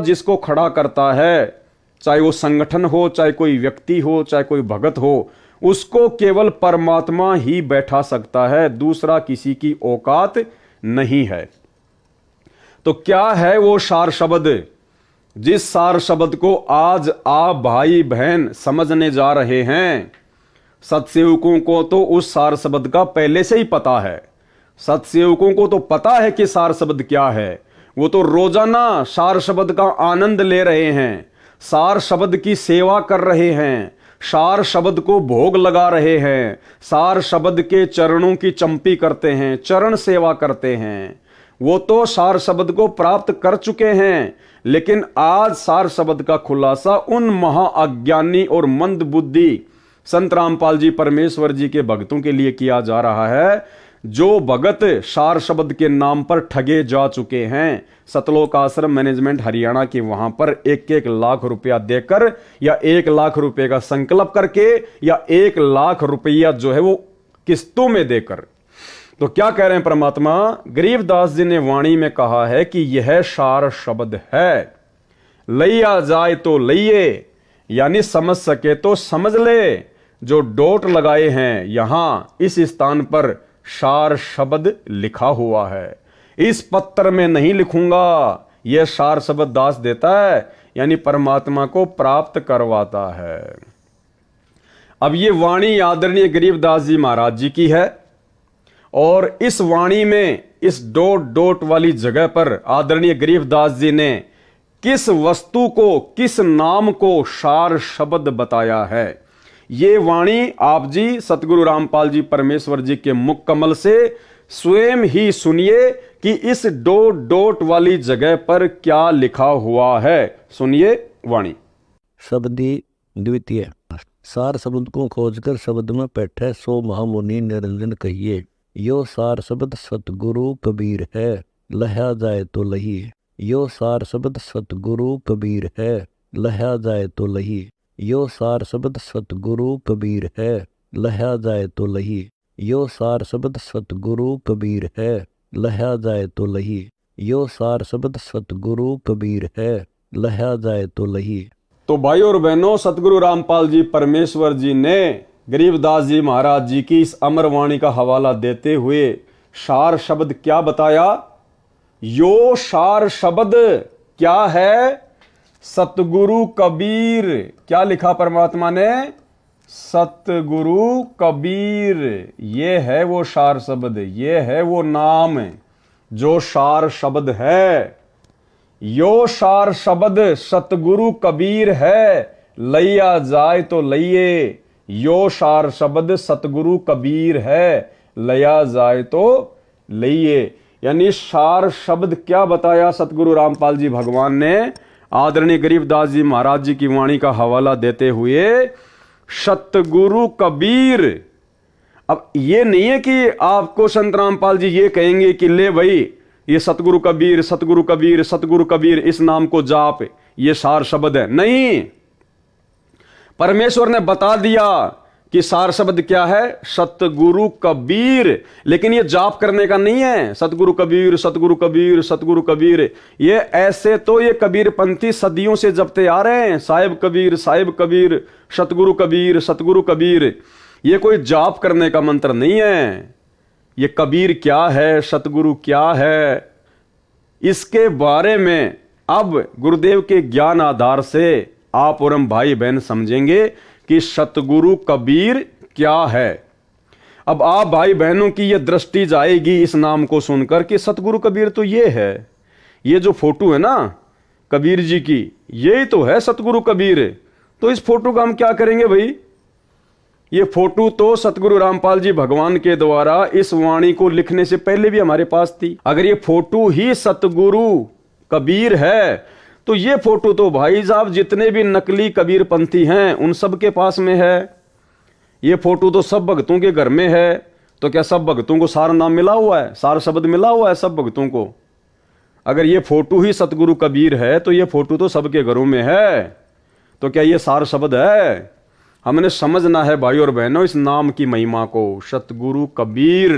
जिसको खड़ा करता है, चाहे वो संगठन हो, चाहे कोई व्यक्ति हो, चाहे कोई भगत हो, उसको केवल परमात्मा ही बैठा सकता है, दूसरा किसी की औकात नहीं है। तो क्या है वो सार शब्द, जिस सार शब्द को आज आप भाई बहन समझने जा रहे हैं? सत्सेवकों को तो उस सार शब्द का पहले से ही पता है। सत्सेवकों को तो पता है कि सार शब्द क्या है। वो तो रोजाना सार शब्द का आनंद ले रहे हैं, सार शब्द की सेवा कर रहे हैं, सार शब्द को भोग लगा रहे हैं, सार शब्द के चरणों की चंपी करते हैं, चरण सेवा करते हैं। वो तो सार शब्द को प्राप्त कर चुके हैं, लेकिन आज सार शब्द का खुलासा उन महाअज्ञानी और मंद बुद्धि संत रामपाल जी परमेश्वर जी के भक्तों के लिए किया जा रहा है, जो भगत सार शब्द के नाम पर ठगे जा चुके हैं। सतलोक आश्रम मैनेजमेंट हरियाणा के वहां पर 1-1 लाख रुपया देकर या 1 लाख रुपए का संकल्प करके या 1 लाख रुपया जो है वो किस्तों में देकर। तो क्या कह रहे हैं परमात्मा? गरीबदास जी ने वाणी में कहा है कि यह सार शब्द है, लइया जाए तो लइए, यानी समझ सके तो समझ ले। जो डॉट लगाए हैं यहां इस स्थान पर सार शब्द लिखा हुआ है। इस पत्र में नहीं लिखूंगा, यह सार शब्द दास देता है, यानी परमात्मा को प्राप्त करवाता है। अब ये वाणी आदरणीय गरीबदास जी महाराज जी की है, और इस वाणी में इस डॉट डॉट वाली जगह पर आदरणीय गरीबदास जी ने किस वस्तु को, किस नाम को सार शब्द बताया है। ये वाणी आप जी सतगुरु रामपाल जी परमेश्वर जी के मुख कमल से स्वयं ही सुनिए कि इस डॉट डॉट वाली जगह पर क्या लिखा हुआ है। सुनिए वाणी। शब्दी द्वितीय। सार शब्द को खोजकर शब्द में बैठे सो महामुनि निरंजन कहिए, यो सार शब्द सतगुरु कबीर है, लहा जाए तो लही। यो सार शब्द सतगुरु कबीर है, लहा जाए तो लही। यो सार शब्द सतगुरु कबीर है, लहा जाए तो लही। यो सार शब्द सतगुरु कबीर है, लहा जाए तो लही। यो सार शब्द सतगुरु कबीर है, लहा जाए तो लही। तो भाई और बहनों, सतगुरु रामपाल जी परमेश्वर जी ने गरीबदास जी महाराज जी की इस अमर वाणी का हवाला देते हुए सार शब्द क्या बताया? यो सार शब्द क्या है? सतगुरु कबीर। क्या लिखा परमात्मा ने? सतगुरु कबीर। ये है वो सार शब्द, ये है वो नाम जो सार शब्द है। यो सार शब्द सतगुरु कबीर है, लइया जाए तो लइए। यो सार शब्द सतगुरु कबीर है, लया जाए तो लइए। यानी सार शब्द क्या बताया सतगुरु रामपाल जी भगवान ने आदरणीय गरीबदास जी महाराज जी की वाणी का हवाला देते हुए? सतगुरु कबीर। अब ये नहीं है कि आपको संत रामपाल जी ये कहेंगे कि ले भाई ये सतगुरु कबीर सतगुरु कबीर सतगुरु कबीर इस नाम को जाप, ये सार शब्द है। नहीं, परमेश्वर ने बता दिया कि सार शब्द क्या है? सतगुरु कबीर। लेकिन ये जाप करने का नहीं है, सतगुरु कबीर सतगुरु कबीर सतगुरु कबीर। ये ऐसे तो ये कबीर पंथी सदियों से जपते आ रहे हैं, साहिब कबीर सतगुरु कबीर सतगुरु कबीर। ये कोई जाप करने का मंत्र नहीं है। ये कबीर क्या है, सतगुरु क्या है, इसके बारे में अब गुरुदेव के ज्ञान आधार से आप और हम भाई बहन समझेंगे कि सतगुरु कबीर क्या है। अब आप भाई बहनों की यह दृष्टि जाएगी इस नाम को सुनकर कि सतगुरु कबीर तो ये है, ये जो फोटो है ना कबीर जी की, यही तो है सतगुरु कबीर। तो इस फोटो का हम क्या करेंगे भाई? ये फोटो तो सतगुरु रामपाल जी भगवान के द्वारा इस वाणी को लिखने से पहले भी हमारे पास थी। अगर ये फोटो ही सतगुरु कबीर है तो ये फोटो तो भाई साहब जितने भी नकली कबीर पंथी हैं उन सब के पास में है। ये फोटो तो सब भक्तों के घर में है। तो क्या सब भक्तों को सार नाम मिला हुआ है, सार शब्द मिला हुआ है सब भक्तों को? अगर ये फोटो ही सतगुरु कबीर है तो ये फोटो तो सबके घरों में है। तो क्या ये सार शब्द है? हमने समझना है भाई और बहनों इस नाम की महिमा को, सतगुरु कबीर।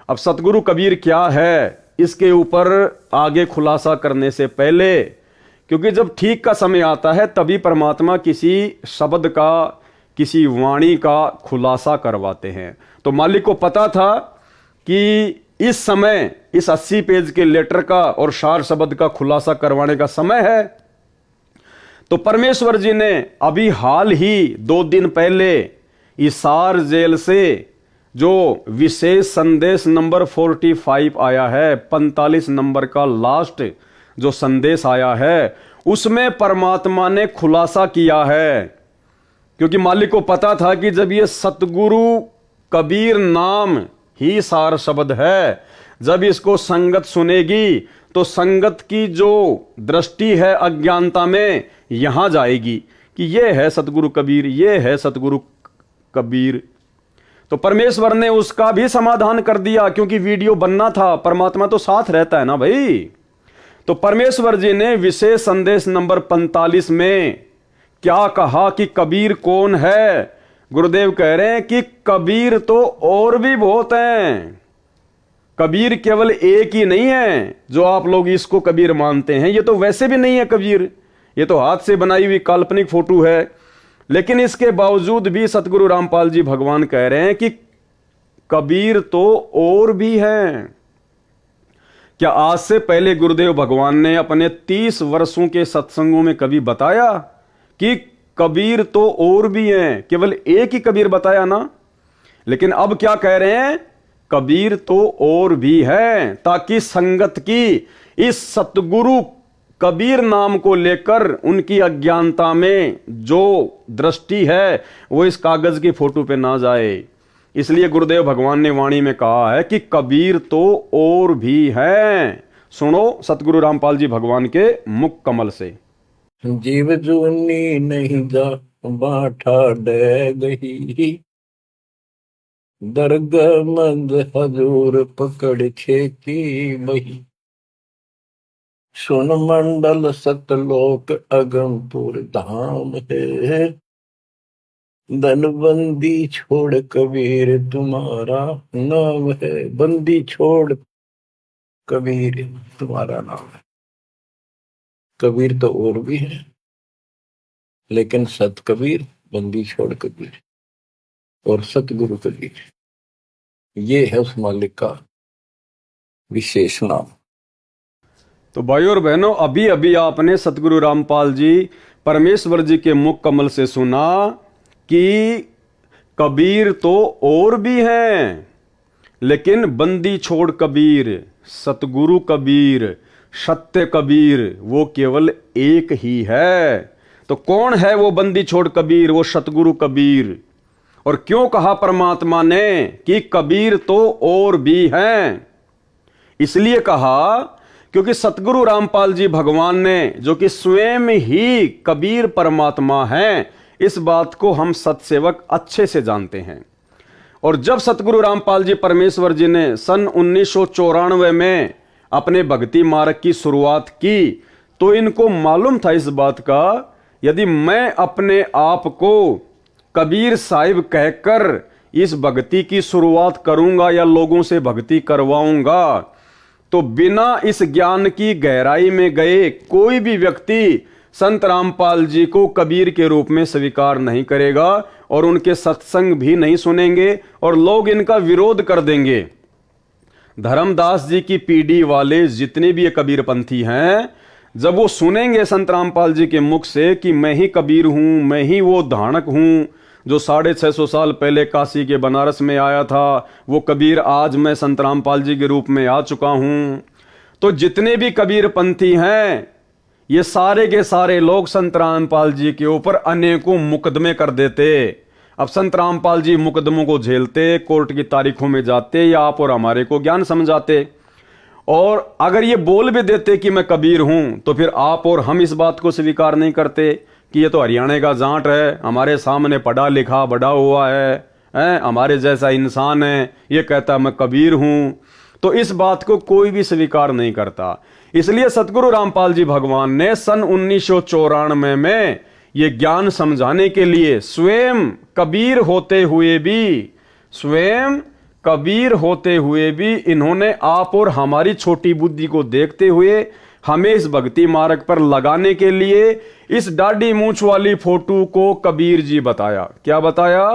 अब सतगुरु कबीर क्या है, इसके ऊपर आगे खुलासा करने से पहले क्योंकि जब ठीक का समय आता है तभी परमात्मा किसी शब्द का, किसी वाणी का खुलासा करवाते हैं। तो मालिक को पता था कि इस समय इस 80 पेज के लेटर का और सार शब्द का खुलासा करवाने का समय है। तो परमेश्वर जी ने अभी हाल ही 2 दिन पहले हिसार जेल से जो विशेष संदेश नंबर 45 आया है, 45 नंबर का लास्ट जो संदेश आया है, उसमें परमात्मा ने खुलासा किया है। क्योंकि मालिक को पता था कि जब ये सतगुरु कबीर नाम ही सार शब्द है, जब इसको संगत सुनेगी तो संगत की जो दृष्टि है अज्ञानता में यहां जाएगी कि ये है सतगुरु कबीर, ये है सतगुरु कबीर। तो परमेश्वर ने उसका भी समाधान कर दिया, क्योंकि वीडियो बनना था, परमात्मा तो साथ रहता है ना भाई। तो परमेश्वर जी ने विशेष संदेश नंबर 45 में क्या कहा कि कबीर कौन है। गुरुदेव कह रहे हैं कि कबीर तो और भी बहुत हैं। कबीर केवल एक ही नहीं है जो आप लोग इसको कबीर मानते हैं, ये तो वैसे भी नहीं है कबीर, ये तो हाथ से बनाई हुई काल्पनिक फोटो है। लेकिन इसके बावजूद भी सतगुरु रामपाल जी भगवान कह रहे हैं कि कबीर तो और भी हैं। क्या आज से पहले गुरुदेव भगवान ने अपने 30 वर्षों के सत्संगों में कभी बताया कि कबीर तो और भी हैं? केवल एक ही कबीर बताया ना। लेकिन अब क्या कह रहे हैं, कबीर तो और भी है, ताकि संगत की इस सतगुरु कबीर नाम को लेकर उनकी अज्ञानता में जो दृष्टि है वो इस कागज की फोटो पे ना जाए। इसलिए गुरुदेव भगवान ने वाणी में कहा है कि कबीर तो और भी हैं। सुनो सतगुरु रामपाल जी भगवान के मुख कमल से। जीव जूनी नहीं जा बाठा डे गई, दरगाह मंद हजूर पकड़ खेती बही, सुन मंडल सतलोक अगमपुर धाम है, धनबंदी छोड़ कबीर तुम्हारा नाम है। बंदी छोड़ कबीर तुम्हारा नाम है। कबीर तो और भी है, लेकिन सत कबीर, बंदी छोड़ कबीर और सतगुरु कबीर, ये है उस मालिक का विशेष नाम। तो भाई और बहनों, अभी अभी आपने सतगुरु रामपाल जी परमेश्वर जी के मुख कमल से सुना कि कबीर तो और भी हैं, लेकिन बंदी छोड़ कबीर, सतगुरु कबीर, सत्य कबीर वो केवल एक ही है। तो कौन है वो बंदी छोड़ कबीर, वो सतगुरु कबीर? और क्यों कहा परमात्मा ने कि कबीर तो और भी हैं? इसलिए कहा क्योंकि सतगुरु रामपाल जी भगवान ने, जो कि स्वयं ही कबीर परमात्मा हैं, इस बात को हम सत्सेवक अच्छे से जानते हैं। और जब सतगुरु रामपाल जी परमेश्वर जी ने सन 1994 में अपने भक्ति मार्ग की शुरुआत की, तो इनको मालूम था इस बात का, यदि मैं अपने आप को कबीर साहिब कहकर इस भक्ति की शुरुआत करूंगा या लोगों से भक्ति करवाऊंगा, तो बिना इस ज्ञान की गहराई में गए कोई भी व्यक्ति संत रामपाल जी को कबीर के रूप में स्वीकार नहीं करेगा और उनके सत्संग भी नहीं सुनेंगे और लोग इनका विरोध कर देंगे। धर्मदास जी की पीढ़ी वाले जितने भी ये कबीरपंथी हैं, जब वो सुनेंगे संत रामपाल जी के मुख से कि मैं ही कबीर हूं, मैं ही वो धानक हूं जो 650 साल पहले काशी के बनारस में आया था, वो कबीर आज मैं संत रामपाल जी के रूप में आ चुका हूं, तो जितने भी कबीरपंथी हैं ये सारे के सारे लोग संत रामपाल जी के ऊपर अनेकों मुकदमे कर देते। अब संत रामपाल जी मुकदमों को झेलते, कोर्ट की तारीखों में जाते या आप और हमारे को ज्ञान समझाते। और अगर ये बोल भी देते कि मैं कबीर हूं, तो फिर आप और हम इस बात को स्वीकार नहीं करते कि ये तो हरियाणा का जाट है, हमारे सामने पढ़ा लिखा बड़ा हुआ है, हमारे जैसा इंसान है, ये कहता मैं कबीर हूं। तो इस बात को कोई भी स्वीकार नहीं करता। इसलिए सतगुरु रामपाल जी भगवान ने सन 1994 में ये ज्ञान समझाने के लिए स्वयं कबीर होते हुए भी इन्होंने आप और हमारी छोटी बुद्धि को देखते हुए हमें इस भक्ति मार्ग पर लगाने के लिए इस दाढ़ी मूंछ वाली फोटो को कबीर जी बताया। क्या बताया?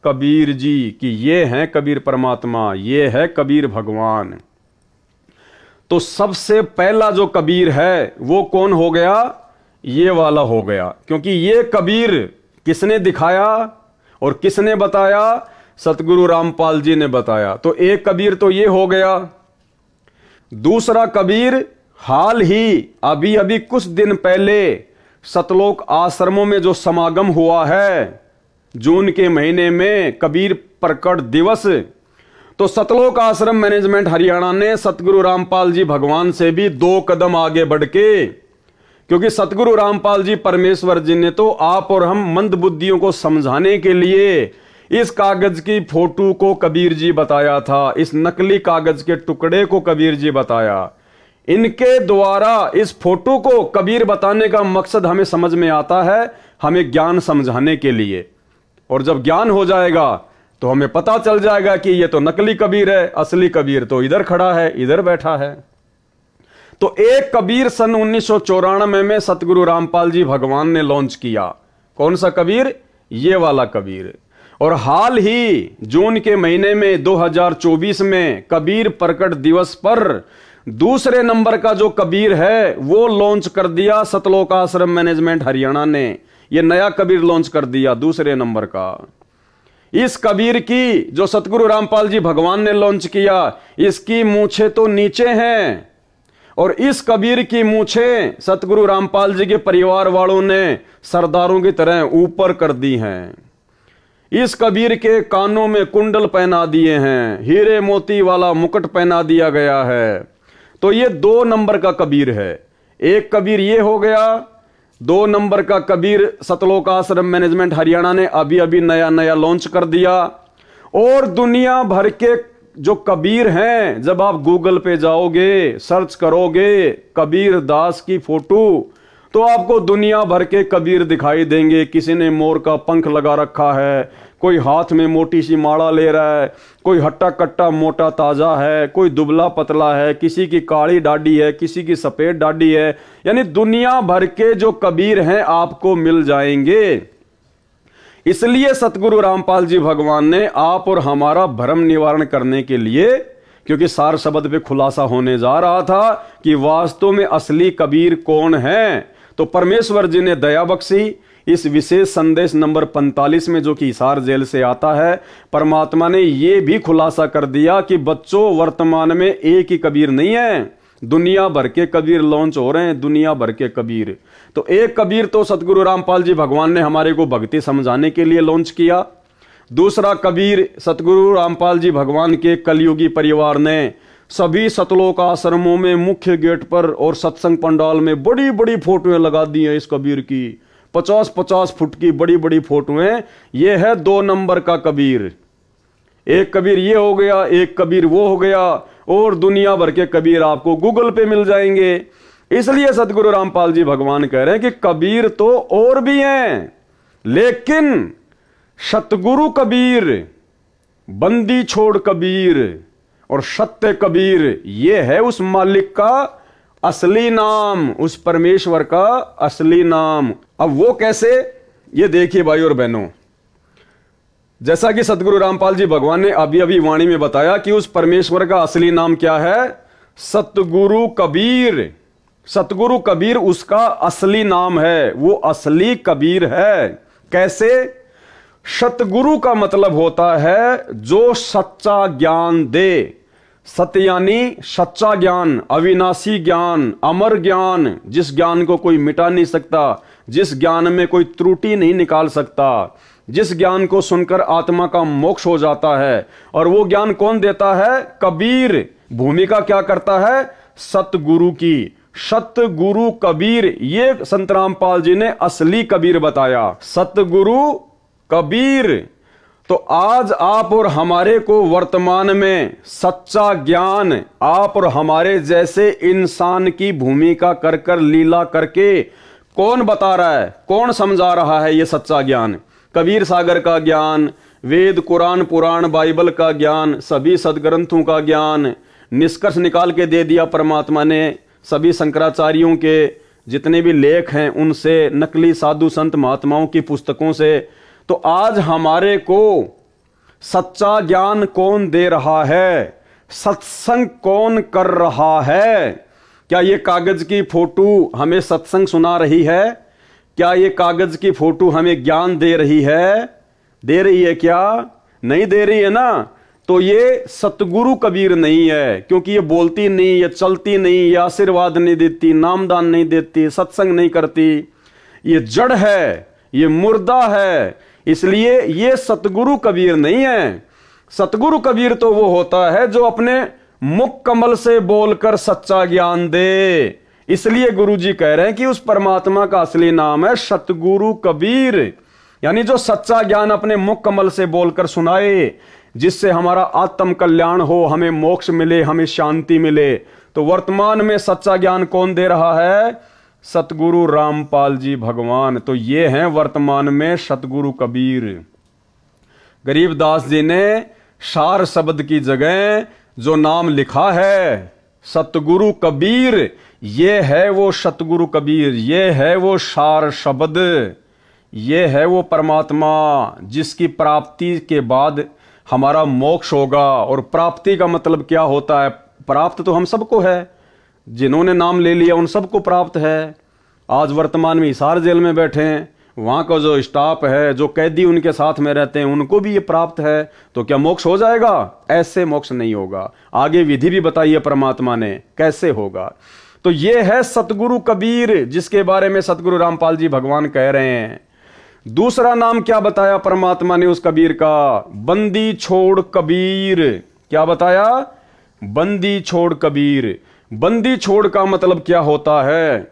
कबीर जी कि ये हैं कबीर परमात्मा, ये है कबीर भगवान। तो सबसे पहला जो कबीर है वो कौन हो गया? ये वाला हो गया, क्योंकि ये कबीर किसने दिखाया और किसने बताया? सतगुरु रामपाल जी ने बताया। तो एक कबीर तो ये हो गया। दूसरा कबीर हाल ही अभी अभी कुछ दिन पहले सतलोक आश्रमों में जो समागम हुआ है जून के महीने में, कबीर प्रकट दिवस, तो सतलोक आश्रम मैनेजमेंट हरियाणा ने सतगुरु रामपाल जी भगवान से भी 2 कदम आगे बढ़ के, क्योंकि सतगुरु रामपाल जी परमेश्वर जी ने तो आप और हम मंद बुद्धियों को समझाने के लिए इस कागज की फोटो को कबीर जी बताया था, इस नकली कागज के टुकड़े को कबीर जी बताया। इनके द्वारा इस फोटो को कबीर बताने का मकसद हमें समझ में आता है, हमें ज्ञान समझाने के लिए। और जब ज्ञान हो जाएगा तो हमें पता चल जाएगा कि ये तो नकली कबीर है, असली कबीर तो इधर खड़ा है, इधर बैठा है। तो एक कबीर सन 1994 में सतगुरु रामपाल जी भगवान ने लॉन्च किया। कौन सा कबीर? ये वाला कबीर। और हाल ही जून के महीने में 2024 में कबीर प्रकट दिवस पर दूसरे नंबर का जो कबीर है वो लॉन्च कर दिया सतलोक आश्रम मैनेजमेंट हरियाणा ने। ये नया कबीर लॉन्च कर दिया दूसरे नंबर का। इस कबीर की जो सतगुरु रामपाल जी भगवान ने लॉन्च किया, इसकी मूछें तो नीचे हैं और इस कबीर की मूछें सतगुरु रामपाल जी के परिवार वालों ने सरदारों की तरह ऊपर कर दी हैं। इस कबीर के कानों में कुंडल पहना दिए हैं, हीरे मोती वाला मुकुट पहना दिया गया है। तो ये 2 नंबर का कबीर है। एक कबीर ये हो गया। 2 नंबर का कबीर सतलोक आश्रम मैनेजमेंट हरियाणा ने अभी अभी नया नया लॉन्च कर दिया। और दुनिया भर के जो कबीर हैं, जब आप गूगल पे जाओगे, सर्च करोगे कबीर दास की फोटो, तो आपको दुनिया भर के कबीर दिखाई देंगे। किसी ने मोर का पंख लगा रखा है, कोई हाथ में मोटी सी माला ले रहा है, कोई हट्टा कट्टा मोटा ताजा है, कोई दुबला पतला है, किसी की काली डाडी है, किसी की सफेद डाडी है। यानी दुनिया भर के जो कबीर हैं आपको मिल जाएंगे। इसलिए सतगुरु रामपाल जी भगवान ने आप और हमारा भ्रम निवारण करने के लिए, क्योंकि सार शब्द पे खुलासा होने जा रहा था कि वास्तव में असली कबीर कौन है, तो परमेश्वर जी ने दया बख्शी। इस विशेष संदेश नंबर 45 में, जो कि हिसार जेल से आता है, परमात्मा ने यह भी खुलासा कर दिया कि बच्चों वर्तमान में एक ही कबीर नहीं है, दुनिया भर के कबीर लॉन्च हो रहे हैं, दुनिया भर के कबीर। तो एक कबीर तो सतगुरु रामपाल जी भगवान ने हमारे को भक्ति समझाने के लिए लॉन्च किया। दूसरा कबीर सतगुरु रामपाल जी भगवान के कलयुगी परिवार ने सभी सतलोक आश्रमों में मुख्य गेट पर और सत्संग पंडाल में बड़ी बड़ी फोटोएं लगा दी हैं। इस कबीर की 50-50 फुट की बड़ी बड़ी फोटोएं। ये है 2 नंबर का कबीर। एक कबीर ये हो गया, एक कबीर वो हो गया, और दुनिया भर के कबीर आपको गूगल पे मिल जाएंगे। इसलिए सतगुरु रामपाल जी भगवान कह रहे हैं कि कबीर तो और भी हैं, लेकिन सतगुरु कबीर, बंदी छोड़ कबीर और सत्य कबीर, ये है उस मालिक का असली नाम, उस परमेश्वर का असली नाम। अब वो कैसे, ये देखिए भाई और बहनों, जैसा कि सतगुरु रामपाल जी भगवान ने अभी अभी वाणी में बताया कि उस परमेश्वर का असली नाम क्या है, सतगुरु कबीर। सतगुरु कबीर उसका असली नाम है, वो असली कबीर है। कैसे? सतगुरु का मतलब होता है जो सच्चा ज्ञान दे। सत्य यानी सच्चा ज्ञान, अविनाशी ज्ञान, अमर ज्ञान, जिस ज्ञान को कोई मिटा नहीं सकता, जिस ज्ञान में कोई त्रुटि नहीं निकाल सकता, जिस ज्ञान को सुनकर आत्मा का मोक्ष हो जाता है। और वो ज्ञान कौन देता है? कबीर। भूमिका क्या करता है? सतगुरु की। सतगुरु कबीर, ये संत रामपाल जी ने असली कबीर बताया, सतगुरु कबीर। तो आज आप और हमारे को वर्तमान में सच्चा ज्ञान आप और हमारे जैसे इंसान की भूमिका कर कर लीला करके कौन बता रहा है, कौन समझा रहा है? ये सच्चा ज्ञान, कबीर सागर का ज्ञान, वेद कुरान पुराण बाइबल का ज्ञान, सभी सदग्रंथों का ज्ञान निष्कर्ष निकाल के दे दिया परमात्मा ने। सभी शंकराचार्यों के जितने भी लेख हैं उनसे, नकली साधु संत महात्माओं की पुस्तकों से। तो आज हमारे को सच्चा ज्ञान कौन दे रहा है, सत्संग कौन कर रहा है? क्या ये कागज की फोटो हमें सत्संग सुना रही है? क्या ये कागज की फोटो हमें ज्ञान दे रही है? दे रही है क्या? नहीं दे रही है ना। तो ये सतगुरु कबीर नहीं है, क्योंकि ये बोलती नहीं, ये चलती नहीं, ये आशीर्वाद नहीं देती, नामदान नहीं देती, सत्संग नहीं करती। ये जड़ है, ये मुर्दा है, इसलिए ये सतगुरु कबीर नहीं है। सतगुरु कबीर तो वो होता है जो अपने मुख कमल से बोलकर सच्चा ज्ञान दे। इसलिए गुरुजी कह रहे हैं कि उस परमात्मा का असली नाम है सतगुरु कबीर, यानी जो सच्चा ज्ञान अपने मुख कमल से बोलकर सुनाए, जिससे हमारा आत्म कल्याण हो, हमें मोक्ष मिले, हमें शांति मिले। तो वर्तमान में सच्चा ज्ञान कौन दे रहा है? सतगुरु रामपाल जी भगवान। तो ये हैं वर्तमान में सतगुरु कबीर। गरीबदास जी ने सार शब्द की जगह जो नाम लिखा है सतगुरु कबीर, ये है वो सतगुरु कबीर, ये है वो सार शब्द, ये है वो परमात्मा जिसकी प्राप्ति के बाद हमारा मोक्ष होगा। और प्राप्ति का मतलब क्या होता है? प्राप्त तो हम सबको है, जिन्होंने नाम ले लिया उन सबको प्राप्त है। आज वर्तमान में हिसार जेल में बैठे हैं, वहाँ का जो स्टाफ है, जो कैदी उनके साथ में रहते हैं, उनको भी ये प्राप्त है। तो क्या मोक्ष हो जाएगा? ऐसे मोक्ष नहीं होगा। आगे विधि भी बताई है परमात्मा ने कैसे होगा। तो ये है सतगुरु कबीर, जिसके बारे में सतगुरु रामपाल जी भगवान कह रहे हैं। दूसरा नाम क्या बताया परमात्मा ने उस कबीर का? बंदी छोड़ कबीर। क्या बताया? बंदी छोड़ कबीर। बंदी छोड़ का मतलब क्या होता है?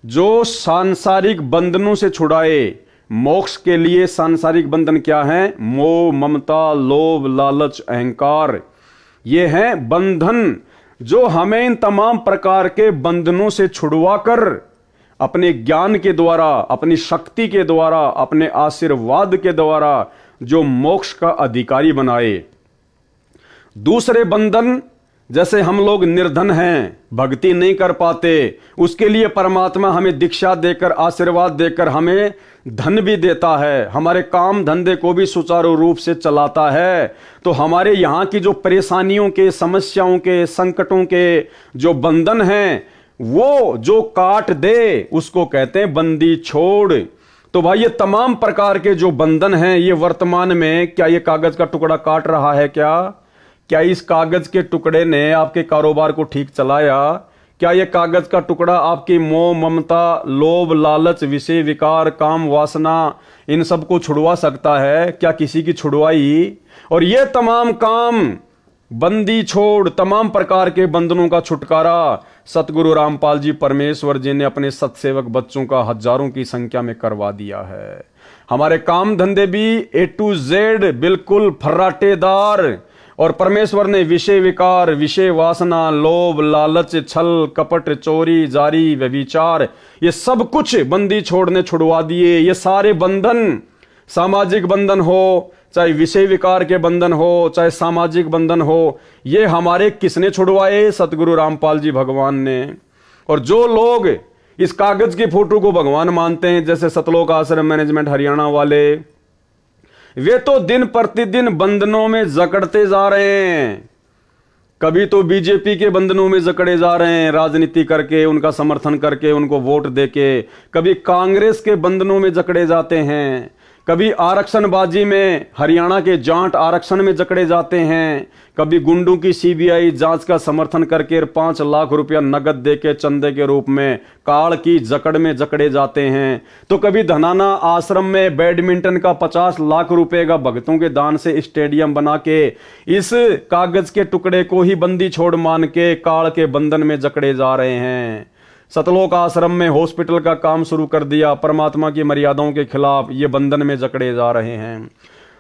जो सांसारिक बंधनों से छुड़ाए। मोक्ष के लिए सांसारिक बंधन क्या है? मोह, ममता, लोभ, लालच, अहंकार, ये हैं बंधन जो हमें इन तमाम प्रकार के बंधनों से छुड़वाकर अपने ज्ञान के द्वारा, अपनी शक्ति के द्वारा, अपने आशीर्वाद के द्वारा जो मोक्ष का अधिकारी बनाए। दूसरे बंधन, जैसे हम लोग निर्धन हैं, भक्ति नहीं कर पाते, उसके लिए परमात्मा हमें दीक्षा देकर, आशीर्वाद देकर हमें धन भी देता है, हमारे काम धंधे को भी सुचारू रूप से चलाता है। तो हमारे यहाँ की जो परेशानियों के, समस्याओं के, संकटों के जो बंधन हैं, वो जो काट दे उसको कहते हैं बंदी छोड़। तो भाई ये तमाम प्रकार के जो बंधन हैं, ये वर्तमान में क्या ये कागज का टुकड़ा काट रहा है? क्या इस कागज के टुकड़े ने आपके कारोबार को ठीक चलाया? क्या ये कागज का टुकड़ा आपकी मोह, ममता, लोभ, लालच, विषय विकार, काम, वासना, इन सब को छुड़वा सकता है? क्या किसी की छुड़वाई? और ये तमाम काम बंदी छोड़, तमाम प्रकार के बंधनों का छुटकारा सतगुरु रामपाल जी परमेश्वर जी ने अपने सत्सेवक बच्चों का हजारों की संख्या में करवा दिया है। हमारे काम धंधे भी A to Z बिल्कुल फर्राटेदार। और परमेश्वर ने विषय विकार, विषय वासना, लोभ, लालच, छल, कपट, चोरी, जारी, व्यभिचार, ये सब कुछ बंदी छोड़ने छुड़वा दिए। ये सारे बंधन, सामाजिक बंधन हो, चाहे विषय विकार के बंधन हो, चाहे सामाजिक बंधन हो, ये हमारे किसने छुड़वाए? सतगुरु रामपाल जी भगवान ने। और जो लोग इस कागज की फोटो को भगवान मानते हैं, जैसे सतलोक आश्रम मैनेजमेंट हरियाणा वाले, वे तो दिन प्रतिदिन बंधनों में जकड़ते जा रहे हैं। कभी तो बीजेपी के बंधनों में जकड़े जा रहे हैं, राजनीति करके, उनका समर्थन करके, उनको वोट देके। कभी कांग्रेस के बंधनों में जकड़े जाते हैं, कभी आरक्षणबाजी में, हरियाणा के जाट आरक्षण में जकड़े जाते हैं, कभी गुंडों की सीबीआई जांच का समर्थन करके 5 लाख रुपया नगद देके चंदे के रूप में काल की जकड़ में जकड़े जाते हैं। तो कभी धनाना आश्रम में बैडमिंटन का 50 लाख रुपए का भक्तों के दान से स्टेडियम बना के इस कागज के टुकड़े को ही बंदी छोड़ मान के काल के बंधन में जकड़े जा रहे हैं। सतलोक आश्रम में हॉस्पिटल का काम शुरू कर दिया, परमात्मा की मर्यादाओं के खिलाफ ये बंधन में जकड़े जा रहे हैं।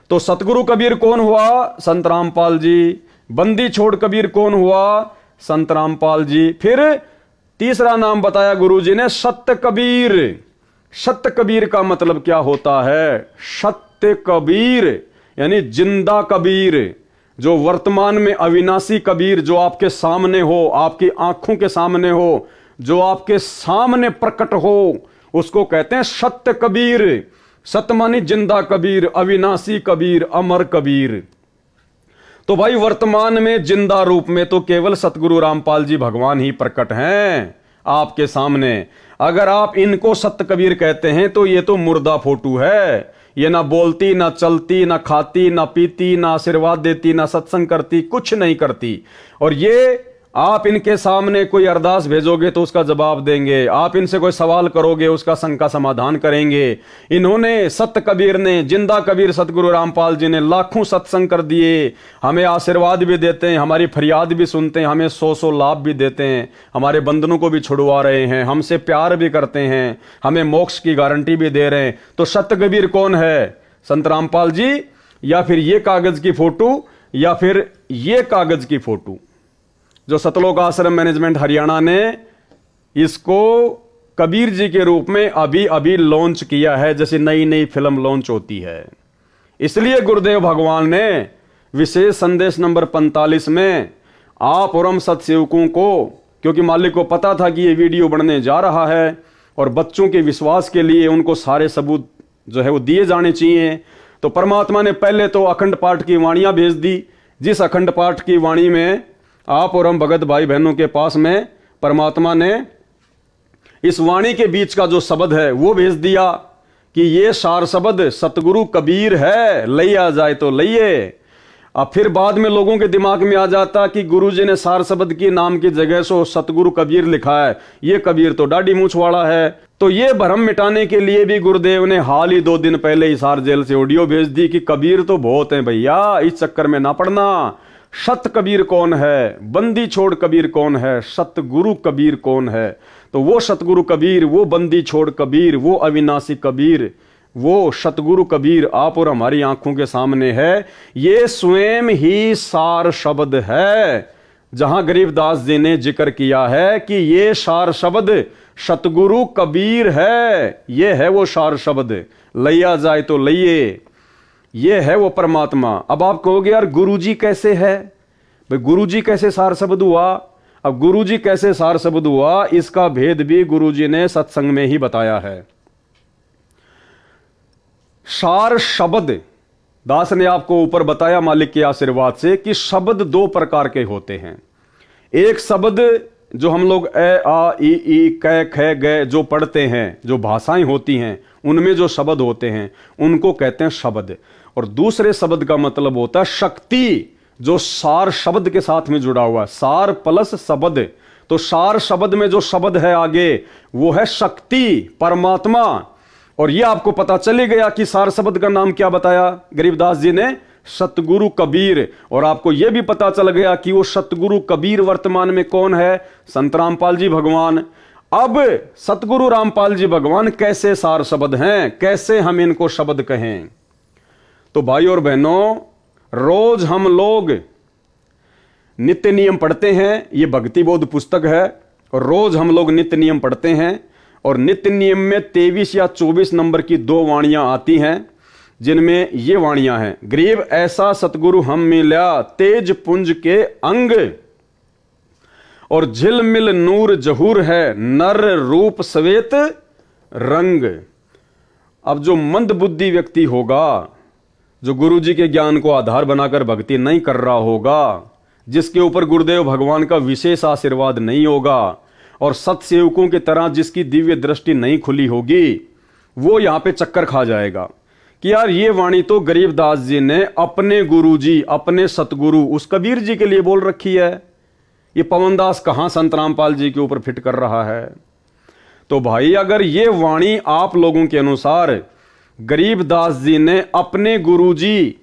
तो सतगुरु कबीर कौन हुआ? संत रामपाल जी। बंदी छोड़ कबीर कौन हुआ? संत रामपाल जी। फिर तीसरा नाम बताया गुरुजी ने, सत्य कबीर। सत्य कबीर का मतलब क्या होता है? सत्य कबीर यानी जिंदा कबीर, जो वर्तमान में अविनाशी कबीर, जो आपके सामने हो, आपकी आंखों के सामने हो, जो आपके सामने प्रकट हो उसको कहते हैं सत्य कबीर। सत्य मानी जिंदा कबीर, अविनाशी कबीर, अमर कबीर। तो भाई वर्तमान में जिंदा रूप में तो केवल सतगुरु रामपाल जी भगवान ही प्रकट हैं आपके सामने। अगर आप इनको सत्य कबीर कहते हैं तो ये तो मुर्दा फोटो है। ये ना बोलती, ना चलती, ना खाती, ना पीती, ना आशीर्वाद देती, ना सत्संग करती, कुछ नहीं करती। और ये आप इनके सामने कोई अरदास भेजोगे तो उसका जवाब देंगे, आप इनसे कोई सवाल करोगे उसका शंका समाधान करेंगे। इन्होंने सत्य कबीर ने, जिंदा कबीर सतगुरु रामपाल जी ने लाखों सत्संग कर दिए, हमें आशीर्वाद भी देते हैं, हमारी फरियाद भी सुनते हैं, हमें 100 लाभ भी देते हैं, हमारे बंधनों को भी छुड़वा रहे हैं, हमसे प्यार भी करते हैं, हमें मोक्ष की गारंटी भी दे रहे हैं। तो सत्य कबीर कौन है? संत रामपाल जी, या फिर ये कागज की फोटो, या फिर ये कागज की फोटो जो सतलोक आश्रम मैनेजमेंट हरियाणा ने इसको कबीर जी के रूप में अभी अभी लॉन्च किया है, जैसे नई नई फिल्म लॉन्च होती है। इसलिए गुरुदेव भगवान ने विशेष संदेश नंबर 45 में आप और हम सत्सेवकों को, क्योंकि मालिक को पता था कि ये वीडियो बनने जा रहा है और बच्चों के विश्वास के लिए उनको सारे सबूत जो है वो दिए जाने चाहिए, तो परमात्मा ने पहले तो अखंड पाठ की वाणियां भेज दी। जिस अखंड पाठ की वाणी में आप और हम भगत भाई बहनों के पास में परमात्मा ने इस वाणी के बीच का जो शब्द है वो भेज दिया कि ये सार शब्द सतगुरु कबीर है, लिया जाए तो लइए। अब फिर बाद में लोगों के दिमाग में आ जाता कि गुरुजी ने सार शब्द की नाम की जगह से सतगुरु कबीर लिखा है, ये कबीर तो डाडी मूछ वाला है। तो ये भ्रम मिटाने के लिए भी गुरुदेव ने हाल ही 2 दिन पहले हिसार जेल से ऑडियो भेज दी कि कबीर तो बहुत हैं भैया, इस चक्कर में ना पड़ना। सत कबीर कौन है, बंदी छोड़ कबीर कौन है, सतगुरु कबीर कौन है? तो वो सतगुरु कबीर, वो बंदी छोड़ कबीर, वो अविनाशी कबीर, वो सतगुरु कबीर आप और हमारी आंखों के सामने है। ये स्वयं ही सार शब्द है, जहां गरीबदास जी ने जिक्र किया है कि ये सार शब्द सतगुरु कबीर है। ये है वो सार शब्द, लिया जाए तो लइए। ये है वो परमात्मा। अब आप कहोगे यार गुरुजी कैसे है? भाई गुरुजी कैसे सार शब्द हुआ? अब गुरुजी कैसे सार शब्द हुआ, इसका भेद भी गुरुजी ने सत्संग में ही बताया है। सार शब्द दास ने आपको ऊपर बताया मालिक के आशीर्वाद से कि शब्द 2 प्रकार के होते हैं। एक शब्द जो हम लोग ए आ ई कै ख ग जो पढ़ते हैं, जो भाषाएं होती हैं, उनमें जो शब्द होते हैं उनको कहते हैं शब्द। और दूसरे शब्द का मतलब होता है शक्ति, जो सार शब्द के साथ में जुड़ा हुआ है, सार प्लस शब्द। तो सार शब्द में जो शब्द है आगे वो है शक्ति, परमात्मा। और ये आपको पता चले गया कि सार शब्द का नाम क्या बताया गरीबदास जी ने? सतगुरु कबीर। और आपको यह भी पता चल गया कि वो सतगुरु कबीर वर्तमान में कौन है? संत रामपाल जी भगवान। अब सतगुरु रामपाल जी भगवान कैसे सार शब्द हैं, कैसे हम इनको शब्द कहें? तो भाई और बहनों, रोज हम लोग नित्य नियम पढ़ते हैं। ये भक्ति बोध पुस्तक है और रोज हम लोग नित्य नियम पढ़ते हैं। और नित्य नियम में 23 या 24 नंबर की 2 वाणियां आती हैं, जिनमें ये वाणियां हैं। गरीब ऐसा सतगुरु हम मिला तेज पुंज के अंग, और झिलमिल नूर जहूर है नर रूप श्वेत रंग। अब जो मंद बुद्धि व्यक्ति होगा, जो गुरु जी के ज्ञान को आधार बनाकर भक्ति नहीं कर रहा होगा, जिसके ऊपर गुरुदेव भगवान का विशेष आशीर्वाद नहीं होगा, और सत्सेवकों की तरह जिसकी दिव्य दृष्टि नहीं खुली होगी, वो यहां पे चक्कर खा जाएगा कि यार ये वाणी तो गरीबदास जी ने अपने गुरु जी, अपने सतगुरु उस कबीर जी के लिए बोल रखी है। ये पवनदास कहां संत रामपाल जी के ऊपर फिट कर रहा है? तो भाई अगर ये वाणी आप लोगों के अनुसार गरीबदास जी ने अपने गुरुजी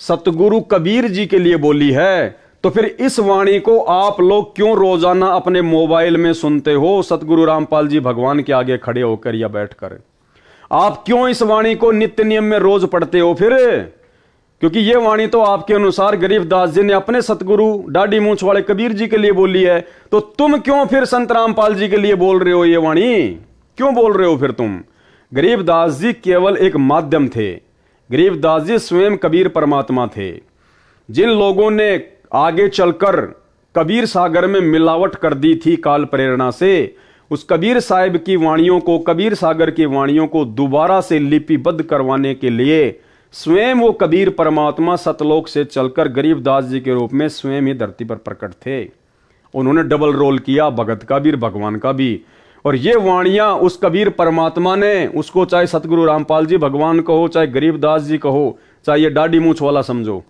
सतगुरु कबीर जी के लिए बोली है, तो फिर इस वाणी को आप लोग क्यों रोजाना अपने मोबाइल में सुनते हो, सतगुरु रामपाल जी भगवान के आगे खड़े होकर या बैठकर? आप क्यों इस वाणी को नित्य नियम में रोज पढ़ते हो फिर? क्योंकि यह वाणी तो आपके अनुसार गरीबदास जी ने अपने सतगुरु डाडी मूछ वाले कबीर जी के लिए बोली है। तो तुम क्यों फिर संत रामपाल जी के लिए बोल रहे हो? ये वाणी क्यों बोल रहे हो फिर तुम? गरीबदास जी केवल एक माध्यम थे। गरीबदास जी स्वयं कबीर परमात्मा थे। जिन लोगों ने आगे चलकर कबीर सागर में मिलावट कर दी थी काल प्रेरणा से। उस कबीर साहिब की वाणियों को, कबीर सागर की वाणियों को दोबारा से लिपिबद्ध करवाने के लिए स्वयं वो कबीर परमात्मा सतलोक से चलकर गरीबदास जी के रूप में स्वयं ही धरती पर प्रकट थे। उन्होंने डबल रोल किया, भगत का भी और भगवान का भी। और ये वाणियां उस कबीर परमात्मा ने, उसको चाहे सतगुरु रामपाल जी भगवान कहो, चाहे गरीबदास जी कहो, चाहे ये दाढ़ी मूछ वाला समझो,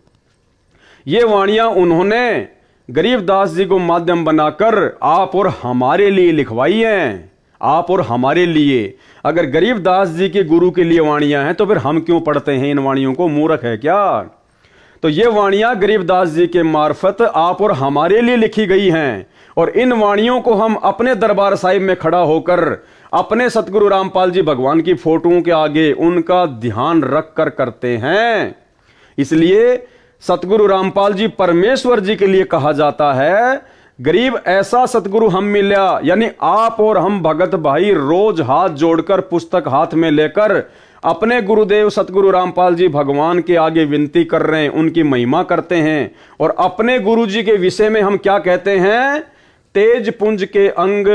ये वाणियां उन्होंने गरीबदास जी को माध्यम बनाकर आप और हमारे लिए लिखवाई हैं। आप और हमारे लिए। अगर गरीबदास जी के गुरु के लिए वाणियां हैं तो फिर हम क्यों पढ़ते हैं इन वाणियों को? मूर्ख है क्या? तो ये वाणियां गरीबदास जी के मार्फत आप और हमारे लिए लिखी गई हैं। और इन वाणियों को हम अपने दरबार साहिब में खड़ा होकर अपने सतगुरु रामपाल जी भगवान की फोटोओं के आगे उनका ध्यान रख कर करते हैं। इसलिए सतगुरु रामपाल जी परमेश्वर जी के लिए कहा जाता है। गरीब ऐसा सतगुरु हम मिल्या, यानी आप और हम भगत भाई रोज हाथ जोड़कर पुस्तक हाथ में लेकर अपने गुरुदेव सतगुरु रामपाल जी भगवान के आगे विनती कर रहे हैं, उनकी महिमा करते हैं। और अपने गुरु जी के विषय में हम क्या कहते हैं? तेज पुंज के अंग।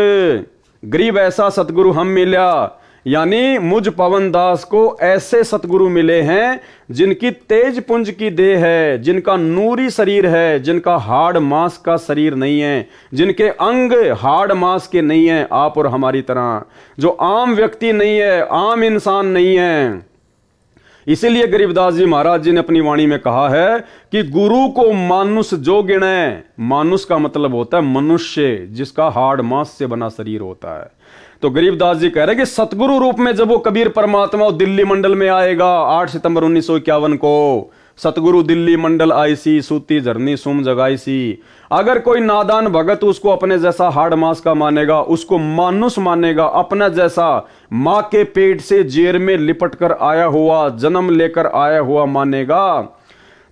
गरीब ऐसा सतगुरु हम मिल्या, यानी मुझ पवन दास को ऐसे सतगुरु मिले हैं जिनकी तेज पुंज की देह है, जिनका नूरी शरीर है, जिनका हाड़ मांस का शरीर नहीं है, जिनके अंग हाड़ मांस के नहीं है आप और हमारी तरह, जो आम व्यक्ति नहीं है, आम इंसान नहीं है। इसीलिए गरीबदास जी महाराज जी ने अपनी वाणी में कहा है कि गुरु को मानुष जो गिने। मानुष का मतलब होता है मनुष्य, जिसका हाड़ मांस से बना शरीर होता है। तो गरीबदास जी कह रहे हैं कि सतगुरु रूप में जब वो कबीर परमात्मा दिल्ली मंडल में आएगा 8 सितंबर 1951 को, सतगुरु दिल्ली मंडल आईसी, सूती झरनी सुम जगाईसी। अगर कोई नादान भगत उसको अपने जैसा हाड़ मांस का मानेगा, उसको मानुष मानेगा, अपना जैसा मां के पेट से जेर में लिपट कर आया हुआ, जन्म लेकर आया हुआ मानेगा,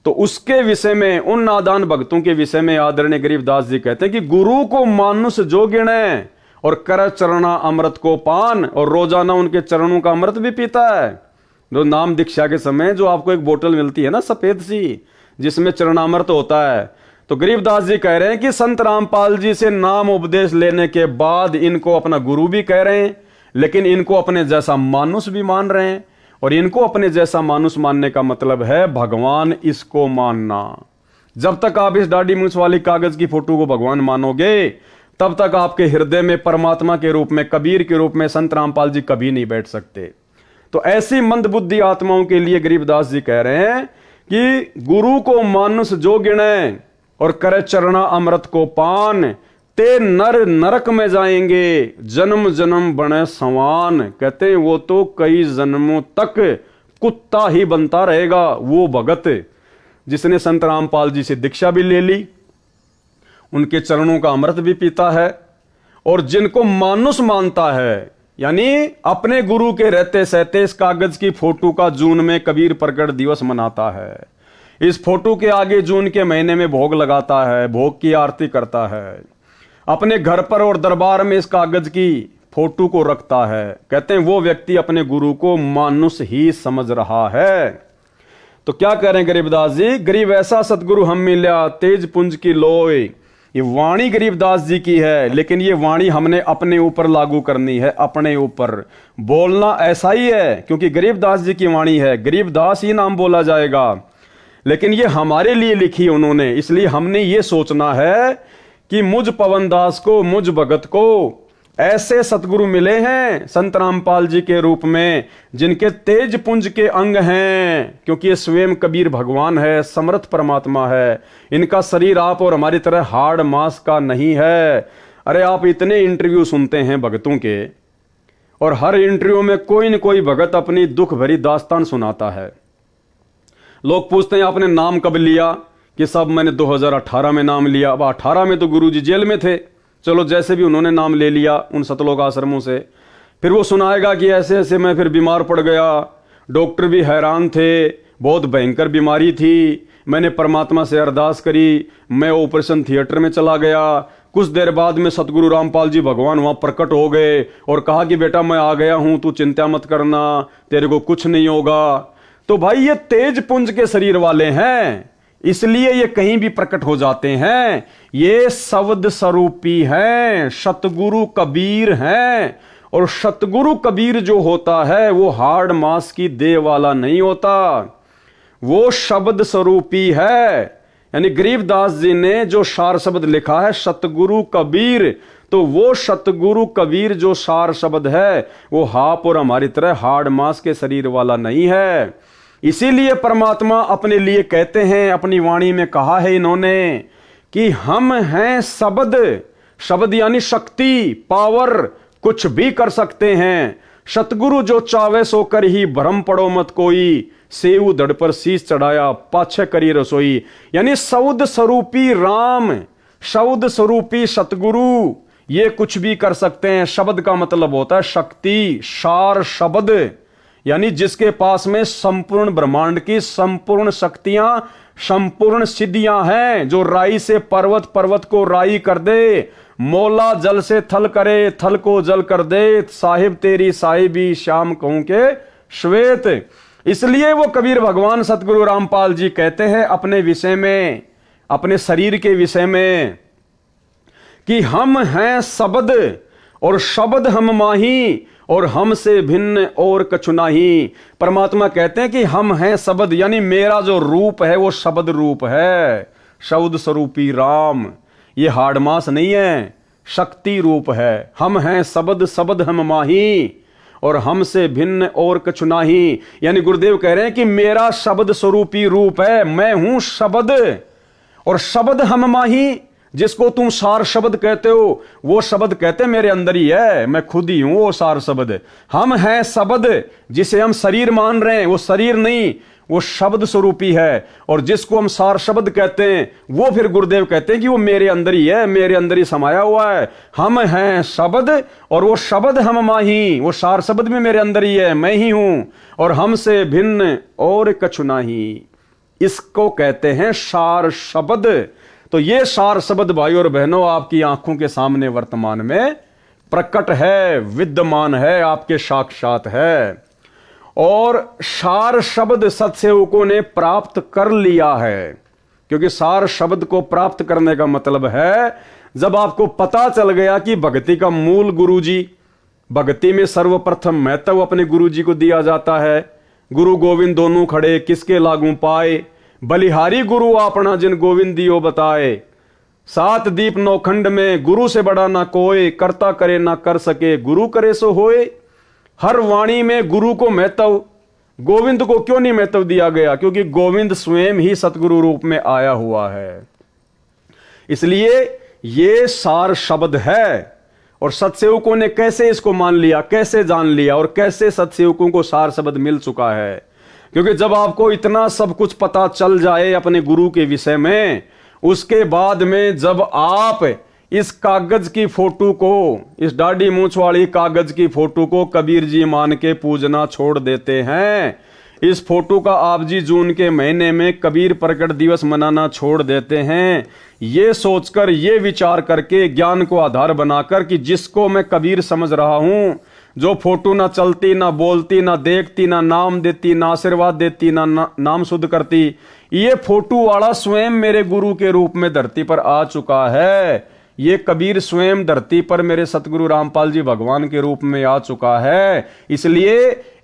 तो उसके विषय में, उन नादान भक्तों के विषय में आदरणीय गरीबदास जी कहते हैं कि गुरु को मानुष जो गिने और कर चरणा अमृत को पान, और रोजाना उनके चरणों का अमृत भी पीता है। जो नाम दीक्षा के समय जो आपको एक बोतल मिलती है ना सफेद सी, जिसमें चरणामृत होता है। तो गरीबदास जी कह रहे हैं कि संत रामपाल जी से नाम उपदेश लेने के बाद इनको अपना गुरु भी कह रहे हैं, लेकिन इनको अपने जैसा मानुष भी मान रहे हैं। और इनको अपने जैसा मानुष मानने का मतलब है भगवान इसको मानना। जब तक आप इस दाढ़ी मूंछ वाली कागज की फोटो को भगवान मानोगे, तब तक आपके हृदय में परमात्मा के रूप में, कबीर के रूप में संत रामपाल जी कभी नहीं बैठ सकते। तो ऐसी मंदबुद्धि आत्माओं के लिए गरीबदास जी कह रहे हैं कि गुरु को मानुष जो गिने और करे चरणा अमृत को पान, ते नर नरक में जाएंगे, जन्म जन्म बने समान। कहते हैं वो तो कई जन्मों तक कुत्ता ही बनता रहेगा। वो भगत जिसने संत रामपाल जी से दीक्षा भी ले ली, उनके चरणों का अमृत भी पीता है, और जिनको मानुष मानता है, यानी अपने गुरु के रहते सहते इस कागज की फोटो का जून में कबीर प्रकट दिवस मनाता है, इस फोटो के आगे जून के महीने में भोग लगाता है, भोग की आरती करता है, अपने घर पर और दरबार में इस कागज की फोटो को रखता है। कहते हैं वो व्यक्ति अपने गुरु को मानुष ही समझ रहा है। तो क्या कह रहे हैं गरीबदास जी? गरीब ऐसा सतगुरु हम मिल्या, तेज पुंज की लोय। ये वाणी गरीबदास जी की है, लेकिन ये वाणी हमने अपने ऊपर लागू करनी है, अपने ऊपर बोलना ऐसा ही है, क्योंकि गरीबदास जी की वाणी है, गरीबदास ही नाम बोला जाएगा। लेकिन ये हमारे लिए लिखी उन्होंने, इसलिए हमने ये सोचना है कि मुझ पवन दास को, मुझ भगत को ऐसे सतगुरु मिले हैं संत रामपाल जी के रूप में, जिनके तेज पुंज के अंग हैं, क्योंकि ये स्वयं कबीर भगवान है, समर्थ परमात्मा है। इनका शरीर आप और हमारी तरह हाड़ मांस का नहीं है। अरे आप इतने इंटरव्यू सुनते हैं भगतों के, और हर इंटरव्यू में कोई न कोई भगत अपनी दुख भरी दास्तान सुनाता है। लोग पूछते हैं आपने नाम कब लिया? कि साहब मैंने 2018 में नाम लिया। अब 18 में तो गुरुजी जेल में थे, चलो जैसे भी उन्होंने नाम ले लिया उन सतलोक आश्रमों से। फिर वो सुनाएगा कि ऐसे ऐसे मैं फिर बीमार पड़ गया, डॉक्टर भी हैरान थे, बहुत भयंकर बीमारी थी, मैंने परमात्मा से अरदास करी, मैं ऑपरेशन थिएटर में चला गया। कुछ देर बाद में सतगुरु रामपाल जी भगवान वहां प्रकट हो गए और कहा कि बेटा मैं आ गया हूं, तू चिंता मत करना, तेरे को कुछ नहीं होगा। तो भाई ये तेज पुंज के शरीर वाले हैं, इसलिए ये कहीं भी प्रकट हो जाते हैं। ये शब्द स्वरूपी हैं, सतगुरु कबीर हैं। और सतगुरु कबीर जो होता है वो हार्ड मास की देह वाला नहीं होता, वो शब्द स्वरूपी है। यानी गरीबदास जी ने जो सार शब्द लिखा है सतगुरु कबीर, तो वो सतगुरु कबीर जो सार शब्द है वो हाप और हमारी तरह हार्ड मास के शरीर वाला नहीं है। इसीलिए परमात्मा अपने लिए कहते हैं, अपनी वाणी में कहा है इन्होंने कि हम हैं शब्द। शब्द यानी शक्ति, पावर, कुछ भी कर सकते हैं। सतगुरु जो चावे सो कर ही भ्रम पड़ो मत कोई, सेऊ धड़ पर शीश चढ़ाया पाछे करी रसोई। यानी शब्द स्वरूपी राम, शब्द स्वरूपी सतगुरु ये कुछ भी कर सकते हैं। शब्द का मतलब होता है शक्ति, सार शब्द, यानी जिसके पास में संपूर्ण ब्रह्मांड की संपूर्ण शक्तियां, संपूर्ण सिद्धियां हैं, जो राई से पर्वत, पर्वत को राई कर दे, मौला जल से थल करे, थल को जल कर दे, साहिब तेरी साहिबी श्याम कहूं के श्वेत। इसलिए वो कबीर भगवान सतगुरु रामपाल जी कहते हैं अपने विषय में, अपने शरीर के विषय में कि हम हैं शब्द और शब्द हम माही और हमसे भिन्न और कछु नाही। परमात्मा कहते हैं कि हम हैं शब्द, यानी मेरा जो रूप है वो शब्द रूप है, शब्द स्वरूपी राम। ये हार्ड मास नहीं है, शक्ति रूप है। हम हैं शब्द, शब्द हम माही और हमसे भिन्न और कछु नाही। यानी गुरुदेव कह रहे हैं कि मेरा शब्द स्वरूपी रूप है, मैं हूं शब्द और शब्द हम माही। जिसको तुम सार शब्द कहते हो वो शब्द कहते मेरे अंदर ही है, मैं खुद ही हूं वो सार शब्द। हम हैं शब्द, जिसे हम शरीर मान रहे हैं वो शरीर नहीं, वो शब्द स्वरूपी है। और जिसको हम सार शब्द कहते हैं वो फिर गुरुदेव कहते हैं कि वो मेरे अंदर ही है, मेरे अंदर ही समाया हुआ है। हम हैं शब्द और वो शब्द हम माही, वो सार शब्द भी मेरे अंदर ही है, मैं ही हूं और हमसे भिन्न और कछु नाही। इसको कहते हैं सार शब्द। तो ये सार शब्द भाई और बहनों आपकी आंखों के सामने वर्तमान में प्रकट है, विद्यमान है, आपके साक्षात है। और सार शब्द सत्सेवकों ने प्राप्त कर लिया है, क्योंकि सार शब्द को प्राप्त करने का मतलब है जब आपको पता चल गया कि भक्ति का मूल गुरुजी, भक्ति में सर्वप्रथम महत्व अपने गुरुजी को दिया जाता है। गुरु गोविंद दोनों खड़े किसके लागू पाए, बलिहारी गुरु आपना जिन गोविंद दियो बताए। सात दीप नौखंड में गुरु से बड़ा ना कोई, करता करे ना कर सके, गुरु करे सो होए। हर वाणी में गुरु को महत्व, गोविंद को क्यों नहीं महत्व दिया गया? क्योंकि गोविंद स्वयं ही सतगुरु रूप में आया हुआ है। इसलिए ये सार शब्द है। और सत्सेवकों ने कैसे इसको मान लिया, कैसे जान लिया और कैसे सत्सेवकों को सार शब्द मिल चुका है? क्योंकि जब आपको इतना सब कुछ पता चल जाए अपने गुरु के विषय में, उसके बाद में जब आप इस कागज की फोटो को, इस दाढ़ी मूंछ वाली कागज की फोटो को कबीर जी मान के पूजना छोड़ देते हैं, इस फोटो का आप जी जून के महीने में कबीर प्रकट दिवस मनाना छोड़ देते हैं, ये सोचकर, ये विचार करके, ज्ञान को आधार बनाकर कि जिसको मैं कबीर समझ रहा हूं, जो फोटो ना चलती, ना बोलती, ना देखती, ना नाम देती, ना आशीर्वाद देती, ना नाम शुद्ध करती, ये फोटो वाला स्वयं मेरे गुरु के रूप में धरती पर आ चुका है। ये कबीर स्वयं धरती पर मेरे सतगुरु रामपाल जी भगवान के रूप में आ चुका है। इसलिए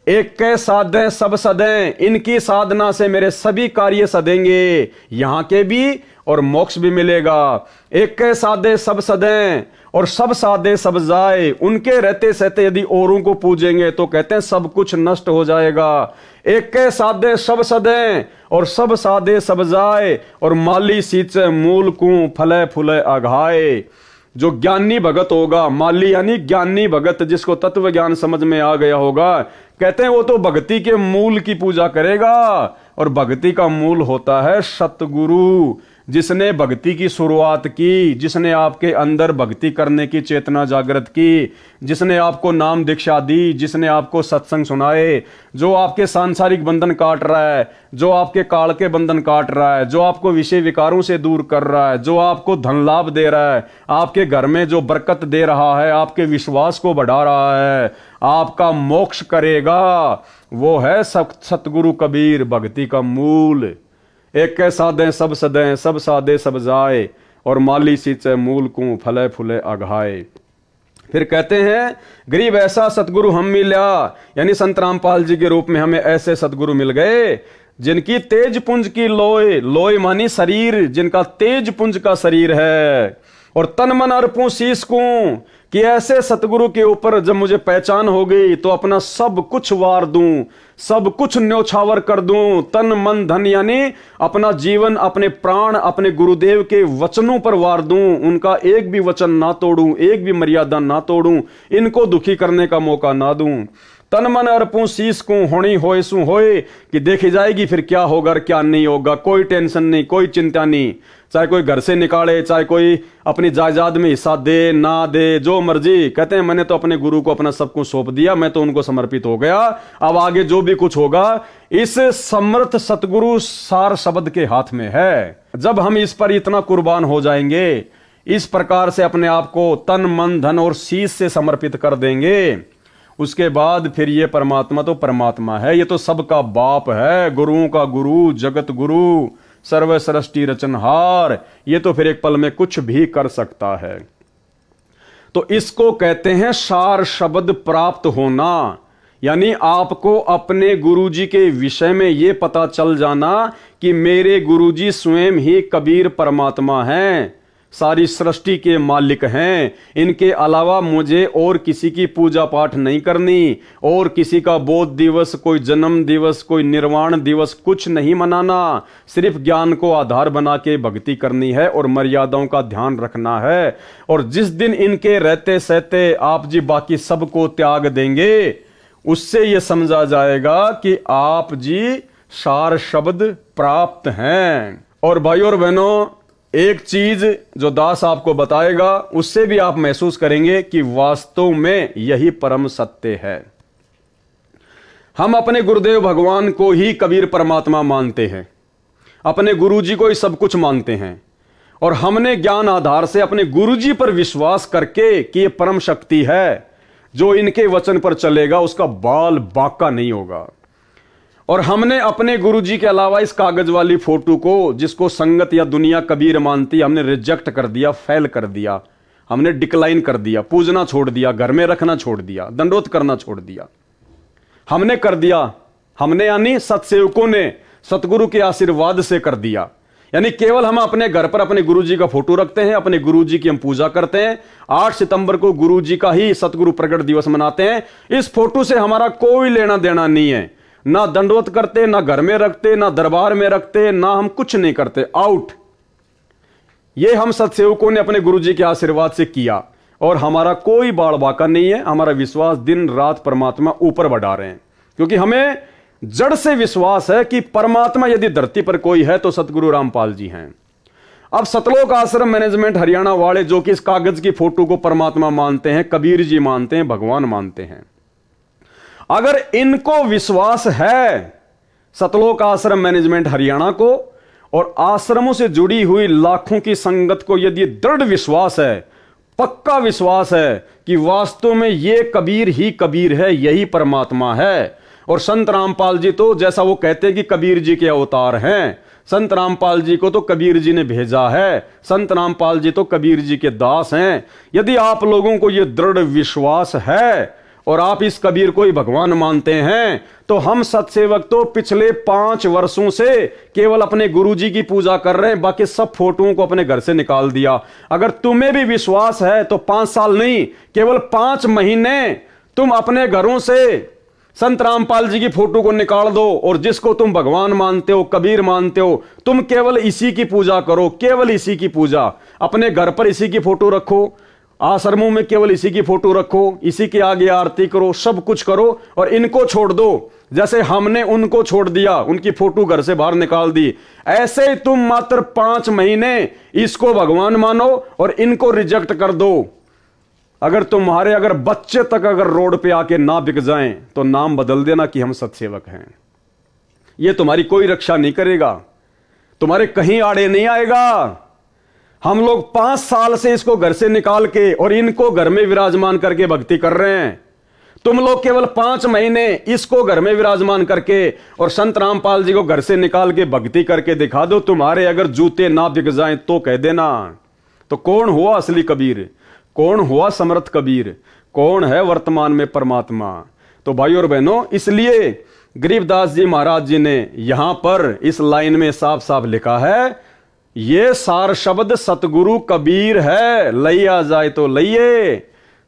एक के साधे सब सदें, इनकी साधना से मेरे सभी कार्य सदेंगे, यहाँ के भी और मोक्ष भी मिलेगा। एक के साधे सब सदें और सब साधे सब जाए, उनके रहते सहते यदि औरों को पूजेंगे तो कहते हैं सब कुछ नष्ट हो जाएगा। एक के साधे सब सदें और सब साधे सब जाए, और माली सींचे मूल को फले फूले अघाए। जो ज्ञानी भगत होगा, माली यानी ज्ञानी भगत, जिसको तत्व ज्ञान समझ में आ गया होगा, कहते हैं वो तो भक्ति के मूल की पूजा करेगा। और भक्ति का मूल होता है सतगुरु, जिसने भक्ति की शुरुआत की, जिसने आपके अंदर भक्ति करने की चेतना जागृत की, जिसने आपको नाम दीक्षा दी, जिसने आपको सत्संग सुनाए, जो आपके सांसारिक बंधन काट रहा है, जो आपके काल के बंधन काट रहा है, जो आपको विषय विकारों से दूर कर रहा है, जो आपको धन लाभ दे रहा है, आपके घर में जो बरकत दे रहा है, आपके विश्वास को बढ़ा रहा है, आपका मोक्ष करेगा, वो है सतगुरु कबीर, भक्ति का मूल। एक कै साधे सब सदें, सब साधे सब जाए, और माली सींचे मूल को फले फूले अघाए। फिर कहते हैं गरीब ऐसा सतगुरु हम मिला, यानी संत रामपाल जी के रूप में हमें ऐसे सतगुरु मिल गए जिनकी तेज पुंज की लोय, लोय मानी शरीर, जिनका तेज पुंज का शरीर है, और तन मन अर्पूं शीश को, कि ऐसे सतगुरु के ऊपर जब मुझे पहचान हो गई तो अपना सब कुछ वार दूं, सब कुछ न्योछावर कर दूं, तन मन धन यानी अपना जीवन, अपने प्राण अपने गुरुदेव के वचनों पर वार दूं, उनका एक भी वचन ना तोड़ूं, एक भी मर्यादा ना तोड़ूं, इनको दुखी करने का मौका ना दूं। तन मन अर्पूं शीश को, होनी होए सु होए, कि देखी जाएगी फिर क्या होगा और क्या नहीं होगा, कोई टेंशन नहीं, कोई चिंता नहीं। चाहे कोई घर से निकाले, चाहे कोई अपनी जायदाद में हिस्सा दे ना दे, जो मर्जी। कहते हैं मैंने तो अपने गुरु को अपना सब कुछ सौंप दिया, मैं तो उनको समर्पित हो गया, अब आगे जो भी कुछ होगा इस समर्थ सतगुरु सार शब्द के हाथ में है। जब हम इस पर इतना कुर्बान हो जाएंगे, इस प्रकार से अपने आप को तन मन धन और शीश से समर्पित कर देंगे, उसके बाद फिर ये परमात्मा तो परमात्मा है, ये तो सबका बाप है, गुरुओं का गुरु, जगत गुरु, सर्व सृष्टि रचनहार, ये तो फिर एक पल में कुछ भी कर सकता है। तो इसको कहते हैं सार शब्द प्राप्त होना, यानी आपको अपने गुरुजी के विषय में यह पता चल जाना कि मेरे गुरुजी स्वयं ही कबीर परमात्मा हैं, सारी सृष्टि के मालिक हैं, इनके अलावा मुझे और किसी की पूजा पाठ नहीं करनी, और किसी का बोध दिवस, कोई जन्म दिवस, कोई निर्वाण दिवस कुछ नहीं मनाना, सिर्फ ज्ञान को आधार बना के भक्ति करनी है और मर्यादाओं का ध्यान रखना है। और जिस दिन इनके रहते सहते आप जी बाकी सबको त्याग देंगे, उससे यह समझा जाएगा कि आप जी सार शब्द प्राप्त हैं। और भाई और बहनों, एक चीज जो दास आपको बताएगा उससे भी आप महसूस करेंगे कि वास्तव में यही परम सत्य है। हम अपने गुरुदेव भगवान को ही कबीर परमात्मा मानते हैं, अपने गुरुजी को ही सब कुछ मानते हैं, और हमने ज्ञान आधार से अपने गुरुजी पर विश्वास करके कि ये परम शक्ति है, जो इनके वचन पर चलेगा उसका बाल बाका नहीं होगा। और हमने अपने गुरुजी के अलावा इस कागज वाली फोटो को, जिसको संगत या दुनिया कबीर मानती, हमने रिजेक्ट कर दिया, फेल कर दिया, हमने डिक्लाइन कर दिया, पूजना छोड़ दिया, घर में रखना छोड़ दिया, दंडोत करना छोड़ दिया, हमने कर दिया। हमने यानी सत्सेवकों ने सतगुरु के आशीर्वाद से कर दिया। यानी केवल हम अपने घर पर अपने गुरुजी का फोटो रखते हैं, अपने गुरुजी की हम पूजा करते हैं। 8 सितंबर को गुरुजी का ही सतगुरु प्रकट दिवस मनाते हैं। इस फोटो से हमारा कोई लेना देना नहीं है, ना दंडवत करते, ना घर में रखते, ना दरबार में रखते, ना हम कुछ नहीं करते, आउट। ये हम सत्सेवकों ने अपने गुरुजी के आशीर्वाद से किया, और हमारा कोई बाड़ बाका नहीं है। हमारा विश्वास दिन रात परमात्मा ऊपर बढ़ा रहे हैं, क्योंकि हमें जड़ से विश्वास है कि परमात्मा यदि धरती पर कोई है तो सतगुरु रामपाल जी हैं। अब सतलोक आश्रम मैनेजमेंट हरियाणा वाले जो कि इस कागज की फोटो को परमात्मा मानते हैं, कबीर जी मानते हैं, भगवान मानते हैं, अगर इनको विश्वास है सतलोक आश्रम मैनेजमेंट हरियाणा को, और आश्रमों से जुड़ी हुई लाखों की संगत को यदि दृढ़ विश्वास है, पक्का विश्वास है कि वास्तव में ये कबीर ही कबीर है, यही परमात्मा है। और संत रामपाल जी तो जैसा वो कहते हैं कि कबीर जी के अवतार हैं, संत रामपाल जी को तो कबीर जी ने भेजा है, संत रामपाल जी तो कबीर जी के दास हैं। यदि आप लोगों को यह दृढ़ विश्वास है और आप इस कबीर को ही भगवान मानते हैं, तो हम सत्सेवक तो पिछले 5 वर्षों से केवल अपने गुरुजी की पूजा कर रहे हैं, बाकी सब फोटोओं को अपने घर से निकाल दिया। अगर तुम्हें भी विश्वास है तो 5 साल नहीं, केवल 5 महीने तुम अपने घरों से संत रामपाल जी की फोटो को निकाल दो, और जिसको तुम भगवान मानते हो, कबीर मानते हो, तुम केवल इसी की पूजा करो, केवल इसी की पूजा। अपने घर पर इसी की फोटो रखो, आश्रमों में केवल इसी की फोटो रखो, इसी के आगे आरती करो, सब कुछ करो, और इनको छोड़ दो। जैसे हमने उनको छोड़ दिया, उनकी फोटो घर से बाहर निकाल दी, ऐसे ही तुम मात्र 5 महीने इसको भगवान मानो और इनको रिजेक्ट कर दो। अगर तुम्हारे अगर बच्चे तक अगर रोड पे आके ना बिक जाएं, तो नाम बदल देना कि हम सत्सेवक हैं। ये तुम्हारी कोई रक्षा नहीं करेगा, तुम्हारे कहीं आड़े नहीं आएगा। हम लोग 5 साल से इसको घर से निकाल के और इनको घर में विराजमान करके भक्ति कर रहे हैं। तुम लोग केवल 5 महीने इसको घर में विराजमान करके और संत रामपाल जी को घर से निकाल के भक्ति करके दिखा दो, तुम्हारे अगर जूते ना बिक जाएं तो कह देना। तो कौन हुआ असली कबीर, कौन हुआ समर्थ कबीर, कौन है वर्तमान में परमात्मा? तो भाई और बहनों, इसलिए गरीबदास जी महाराज जी ने यहां पर इस लाइन में साफ साफ लिखा है, ये सार शब्द सतगुरु कबीर है, लइया जाए तो लइए,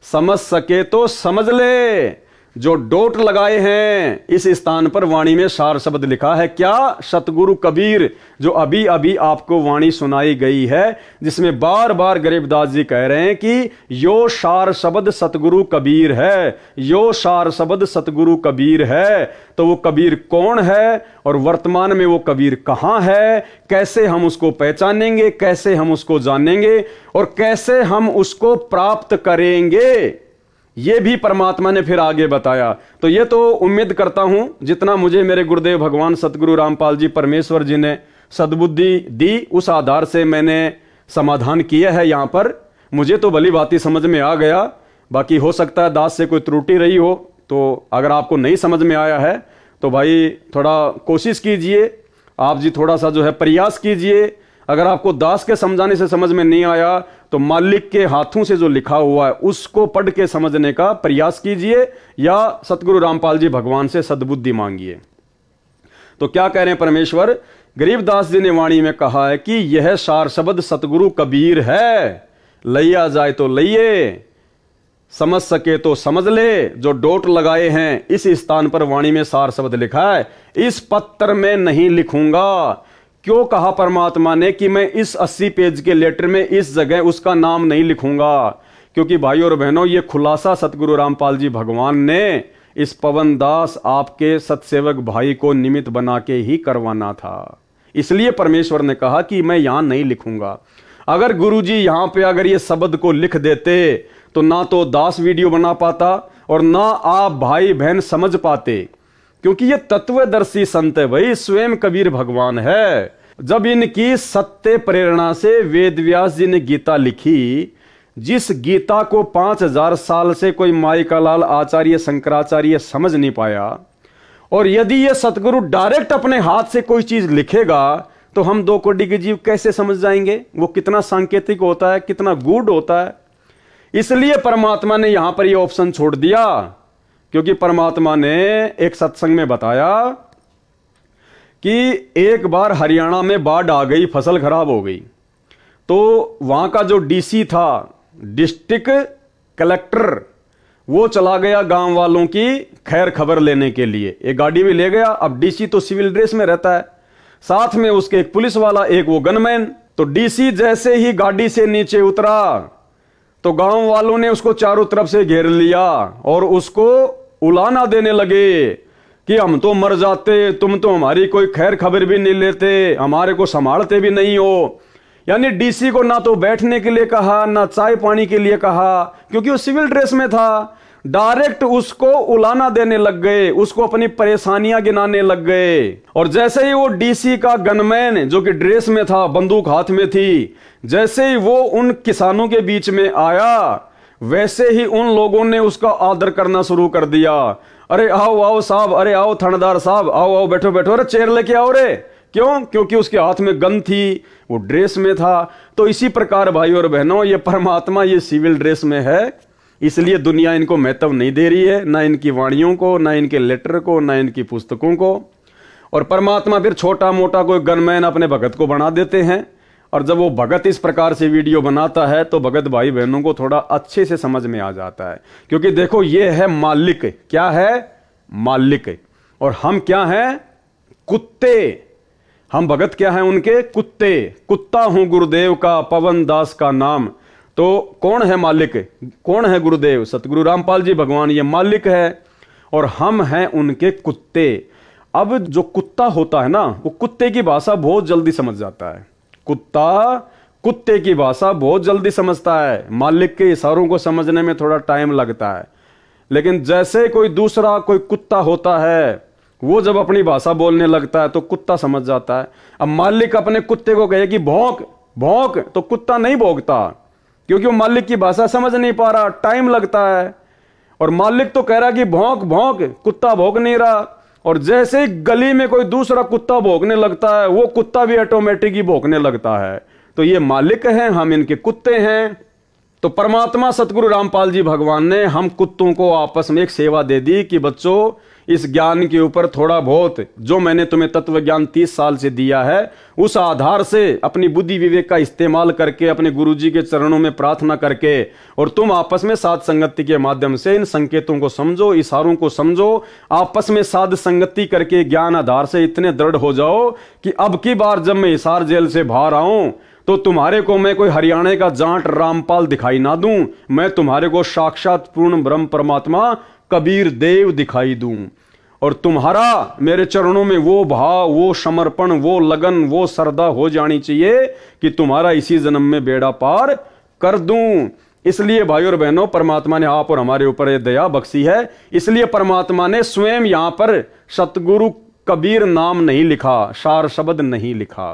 समझ सके तो समझ ले। जो डोट लगाए हैं इस स्थान पर वाणी में सार शब्द लिखा है, क्या? सतगुरु कबीर, जो अभी अभी आपको वाणी सुनाई गई है, जिसमें बार बार गरीबदास जी कह रहे हैं कि यो सार शब्द सतगुरु कबीर है, यो सार शब्द सतगुरु कबीर है। तो वो कबीर कौन है और वर्तमान में वो कबीर कहां है? कैसे हम उसको पहचानेंगे, कैसे हम उसको जानेंगे और कैसे हम उसको प्राप्त करेंगे, ये भी परमात्मा ने फिर आगे बताया। तो ये तो उम्मीद करता हूं जितना मुझे मेरे गुरुदेव भगवान सतगुरु रामपाल जी परमेश्वर जी ने सद्बुद्धि दी, उस आधार से मैंने समाधान किया है। यहां पर मुझे तो भली भांति समझ में आ गया, बाकी हो सकता है दास से कोई त्रुटि रही हो। तो अगर आपको नहीं समझ में आया है तो भाई थोड़ा कोशिश कीजिए, आप जी थोड़ा सा जो है प्रयास कीजिए। अगर आपको दास के समझाने से समझ में नहीं आया तो मालिक के हाथों से जो लिखा हुआ है उसको पढ़ के समझने का प्रयास कीजिए, या सतगुरु रामपाल जी भगवान से सद्बुद्धि मांगिए। तो क्या कह रहे हैं परमेश्वर? गरीबदास जी ने वाणी में कहा है कि यह सार शब्द सतगुरु कबीर है, लइया जाए तो लइए, समझ सके तो समझ ले। जो डोट लगाए हैं इस स्थान पर वाणी में सार शब्द लिखा है, इस पत्र में नहीं लिखूंगा। क्यों कहा परमात्मा ने कि मैं इस 80 पेज के लेटर में इस जगह उसका नाम नहीं लिखूंगा? क्योंकि भाइयों और बहनों, ये खुलासा सतगुरु रामपाल जी भगवान ने इस पवन दास आपके सतसेवक भाई को निमित्त बना के ही करवाना था। इसलिए परमेश्वर ने कहा कि मैं यहां नहीं लिखूंगा। अगर गुरुजी यहां पे अगर ये शब्द को लिख देते तो ना तो दास वीडियो बना पाता और ना आप भाई बहन समझ पाते, क्योंकि ये तत्वदर्शी संत है भाई, स्वयं कबीर भगवान है। जब इनकी सत्य प्रेरणा से वेद व्यास जी ने गीता लिखी, जिस गीता को 5000 साल से कोई माइकालाल आचार्य शंकराचार्य समझ नहीं पाया, और यदि ये सतगुरु डायरेक्ट अपने हाथ से कोई चीज लिखेगा तो हम 2 कोटि के जीव कैसे समझ जाएंगे? वो कितना सांकेतिक होता है, कितना गूढ़ होता है। इसलिए परमात्मा ने यहां पर ये ऑप्शन छोड़ दिया, क्योंकि परमात्मा ने एक सत्संग में बताया कि एक बार हरियाणा में बाढ़ आ गई, फसल खराब हो गई, तो वहां का जो डीसी था, डिस्ट्रिक्ट कलेक्टर, वो चला गया गांव वालों की खैर खबर लेने के लिए। एक गाड़ी भी ले गया। अब डीसी तो सिविल ड्रेस में रहता है, साथ में उसके एक पुलिस वाला, एक वो गनमैन। तो डीसी जैसे ही गाड़ी से नीचे उतरा तो गांव वालों ने उसको चारों तरफ से घेर लिया और उसको उलाना देने लगे कि हम तो मर जाते, तुम तो हमारी कोई खैर खबर भी नहीं लेते, हमारे को संभालते भी नहीं हो। यानी डीसी को ना तो बैठने के लिए कहा, ना चाय पानी के लिए कहा, क्योंकि वो सिविल ड्रेस में था। डायरेक्ट उसको उलाना देने लग गए, उसको अपनी परेशानियां गिनाने लग गए। और जैसे ही वो डीसी का गनमैन जो कि ड्रेस में था, बंदूक हाथ में थी, जैसे ही वो उन किसानों के बीच में आया, वैसे ही उन लोगों ने उसका आदर करना शुरू कर दिया। अरे आओ आओ साहब, अरे आओ थानेदार साहब, आओ आओ बैठो बैठो, अरे चेयर लेके आओ रे। क्यों? क्योंकि उसके हाथ में गन थी, वो ड्रेस में था। तो इसी प्रकार भाई और बहनों, ये परमात्मा ये सिविल ड्रेस में है, इसलिए दुनिया इनको महत्व नहीं दे रही है, ना इनकी वाणियों को, ना इनके लेटर को, ना इनकी पुस्तकों को। और परमात्मा फिर छोटा मोटा कोई गनमैन अपने भगत को बना देते हैं। और जब वो भगत इस प्रकार से वीडियो बनाता है तो भगत भाई बहनों को थोड़ा अच्छे से समझ में आ जाता है, क्योंकि देखो ये है मालिक। क्या है? मालिक। और हम क्या हैं? कुत्ते। हम भगत क्या हैं उनके? कुत्ते। कुत्ता हूं गुरुदेव का, पवन दास का नाम। तो कौन है मालिक? कौन है गुरुदेव? सतगुरु रामपाल जी भगवान, ये मालिक है और हम हैं उनके कुत्ते। अब जो कुत्ता होता है ना, वो कुत्ते की भाषा बहुत जल्दी समझ जाता है। कुत्ता कुत्ते की भाषा बहुत जल्दी समझता है, मालिक के इशारों को समझने में थोड़ा टाइम लगता है। लेकिन जैसे कोई दूसरा कोई कुत्ता होता है, वो जब अपनी भाषा बोलने लगता है तो कुत्ता समझ जाता है। अब मालिक अपने कुत्ते को कहे कि भौंक भौंक, तो कुत्ता नहीं भौंकता, क्योंकि वो मालिक की भाषा समझ नहीं पा रहा, टाइम लगता है। और मालिक तो कह रहा कि भौंक भौंक, कुत्ता भौंक नहीं रहा। और जैसे ही गली में कोई दूसरा कुत्ता भौंकने लगता है, वो कुत्ता भी ऑटोमेटिक ही भौंकने लगता है। तो ये मालिक हैं, हम इनके कुत्ते हैं। तो परमात्मा सतगुरु रामपाल जी भगवान ने हम कुत्तों को आपस में एक सेवा दे दी कि बच्चों, इस ज्ञान के ऊपर थोड़ा बहुत जो मैंने तुम्हें तत्व ज्ञान 30 साल से दिया है, उस आधार से अपनी बुद्धि विवेक का इस्तेमाल करके अपने गुरुजी के चरणों में प्रार्थना करके, और तुम आपस में साध संगति के माध्यम से इन संकेतों को समझो, इशारों को समझो, आपस में साध संगति करके ज्ञान आधार से इतने दृढ़ हो जाओ कि अब की बार जब मैं हिसार जेल से बाहर आऊं तो तुम्हारे को मैं कोई हरियाणा का जाट रामपाल दिखाई ना दूं, मैं तुम्हारे को साक्षात पूर्ण ब्रह्म परमात्मा कबीर देव दिखाई दूं। और तुम्हारा मेरे चरणों में वो भाव, वो समर्पण, वो लगन, वो श्रद्धा हो जानी चाहिए कि तुम्हारा इसी जन्म में बेड़ा पार कर दूं। इसलिए भाइयों और बहनों, परमात्मा ने आप और हमारे ऊपर ये दया बख्शी है। इसलिए परमात्मा ने स्वयं यहां पर सतगुरु कबीर नाम नहीं लिखा, सार शब्द नहीं लिखा।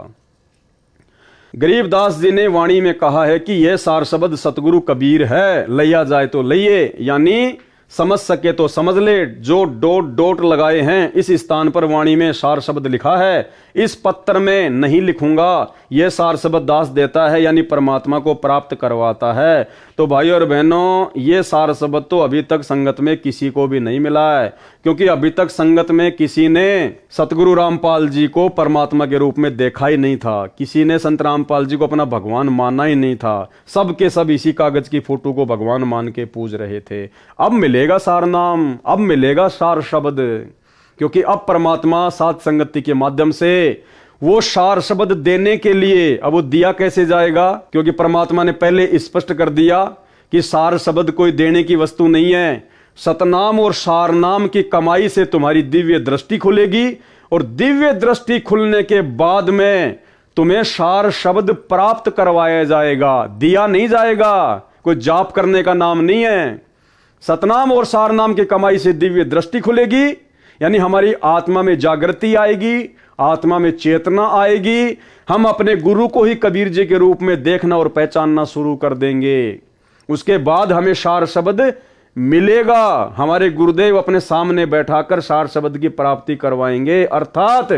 गरीबदास जी ने वाणी में कहा है कि यह सार शब्द सतगुरु कबीर है, लिया जाए तो लइए, यानी समझ सके तो समझ ले। जो डोट डोट लगाए हैं इस स्थान पर वाणी में सार शब्द लिखा है, इस पत्र में नहीं लिखूंगा। यह सार शब्द दास देता है, यानी परमात्मा को प्राप्त करवाता है। तो भाइयों और बहनों, ये सार शब्द तो अभी तक संगत में किसी को भी नहीं मिला है, क्योंकि अभी तक संगत में किसी ने सतगुरु रामपाल जी को परमात्मा के रूप में देखा ही नहीं था, किसी ने संत रामपाल जी को अपना भगवान माना ही नहीं था। सब के सब इसी कागज की फोटो को भगवान मान के पूज रहे थे। अब मिलेगा सार नाम, अब मिलेगा सार शब्द, क्योंकि अब परमात्मा साध संगति के माध्यम से वो सार शब्द देने के लिए, अब वो दिया कैसे जाएगा, क्योंकि परमात्मा ने पहले स्पष्ट कर दिया कि सार शब्द कोई देने की वस्तु नहीं है। सतनाम और सार नाम की कमाई से तुम्हारी दिव्य दृष्टि खुलेगी, और दिव्य दृष्टि खुलने के बाद में तुम्हें सार शब्द प्राप्त करवाया जाएगा, दिया नहीं जाएगा। कोई जाप करने का नाम नहीं है। सतनाम और सार नाम की कमाई से दिव्य दृष्टि खुलेगी, यानी हमारी आत्मा में जागृति आएगी, आत्मा में चेतना आएगी। हम अपने गुरु को ही कबीर जी के रूप में देखना और पहचानना शुरू कर देंगे। उसके बाद हमें सार शब्द मिलेगा। हमारे गुरुदेव अपने सामने बैठाकर सार शब्द की प्राप्ति करवाएंगे, अर्थात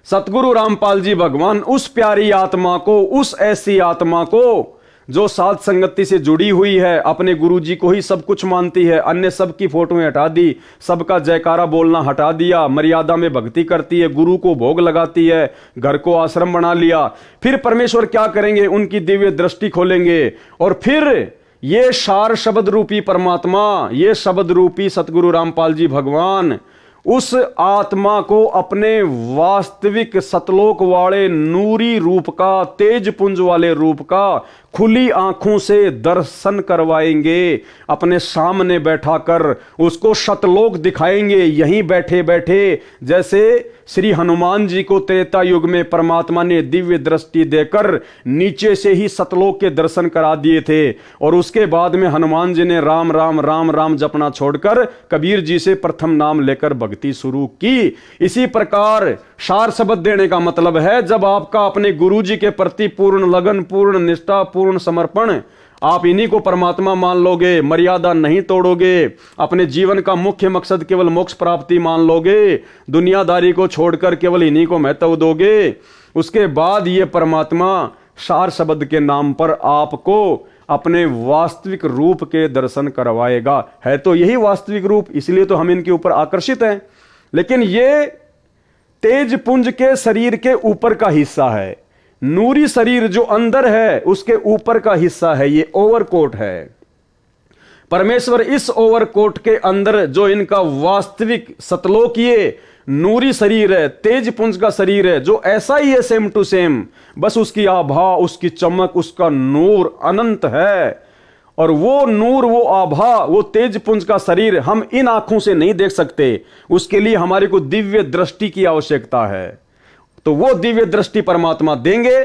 सतगुरु रामपाल जी भगवान उस प्यारी आत्मा को, उस ऐसी आत्मा को जो साध संगति से जुड़ी हुई है, अपने गुरुजी को ही सब कुछ मानती है, अन्य सबकी फोटोएं हटा दी, सबका जयकारा बोलना हटा दिया, मर्यादा में भक्ति करती है, गुरु को भोग लगाती है, घर को आश्रम बना लिया। फिर परमेश्वर क्या करेंगे, उनकी दिव्य दृष्टि खोलेंगे, और फिर ये सार शब्द रूपी परमात्मा, ये शब्द रूपी सतगुरु रामपाल जी भगवान उस आत्मा को अपने वास्तविक सतलोक वाले नूरी रूप का, तेज पुंज वाले रूप का खुली आंखों से दर्शन करवाएंगे। अपने सामने बैठाकर उसको सतलोक दिखाएंगे, यहीं बैठे बैठे। जैसे श्री हनुमान जी को त्रेता युग में परमात्मा ने दिव्य दृष्टि देकर नीचे से ही सतलोक के दर्शन करा दिए थे, और उसके बाद में हनुमान जी ने राम राम राम राम जपना छोड़कर कबीर जी से प्रथम नाम लेकर भक्ति शुरू की। इसी प्रकार सार शब्द देने का मतलब है, जब आपका अपने गुरु जी के प्रति पूर्ण लगन, पूर्ण निष्ठा, पूर्ण समर्पण, आप इन्हीं को परमात्मा मान लोगे, मर्यादा नहीं तोड़ोगे, अपने जीवन का मुख्य मकसद केवल मोक्ष प्राप्ति मान लोगे, दुनियादारी को छोड़कर केवल इन्हीं को महत्व दोगे, उसके बाद ये परमात्मा सार शब्द के नाम पर आपको अपने वास्तविक रूप के दर्शन करवाएगा। है तो यही वास्तविक रूप, इसलिए तो हम इनके ऊपर आकर्षित हैं। लेकिन ये तेज पुंज के शरीर के ऊपर का हिस्सा है, नूरी शरीर जो अंदर है उसके ऊपर का हिस्सा है, ये ओवरकोट है। परमेश्वर इस ओवरकोट के अंदर जो इनका वास्तविक सतलोकीय नूरी शरीर है, तेज पुंज का शरीर है, जो ऐसा ही है सेम टू सेम, बस उसकी आभा, उसकी चमक, उसका नूर अनंत है। और वो नूर, वो आभा, वो तेज पुंज का शरीर हम इन आंखों से नहीं देख सकते, उसके लिए हमारे को दिव्य दृष्टि की आवश्यकता है। तो वो दिव्य दृष्टि परमात्मा देंगे,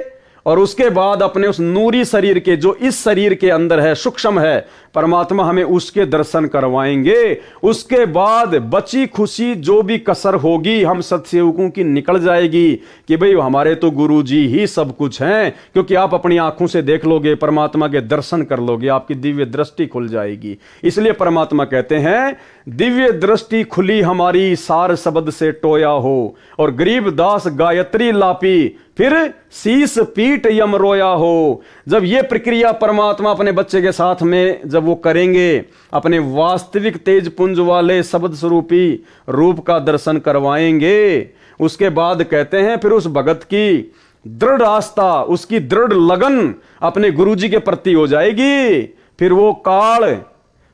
और उसके बाद अपने उस नूरी शरीर के, जो इस शरीर के अंदर है, सूक्ष्म है, परमात्मा हमें उसके दर्शन करवाएंगे। उसके बाद बची खुशी जो भी कसर होगी हम सत्सेवकों की निकल जाएगी कि भाई हमारे तो गुरु जी ही सब कुछ हैं, क्योंकि आप अपनी आंखों से देख लोगे, परमात्मा के दर्शन कर लोगे, आपकी दिव्य दृष्टि खुल जाएगी। इसलिए परमात्मा कहते हैं दिव्य दृष्टि खुली हमारी, सार शब्द से टोया हो, और गरीबदास गायत्री लापी, फिर शीस पीठ यम रोया हो। जब ये प्रक्रिया परमात्मा अपने बच्चे के साथ में जब वो करेंगे, अपने वास्तविक तेज पुंज वाले शब्द स्वरूपी रूप का दर्शन करवाएंगे, उसके बाद कहते हैं फिर उस भगत की दृढ़ आस्था, उसकी दृढ़ लगन अपने गुरुजी के प्रति हो जाएगी। फिर वो काल,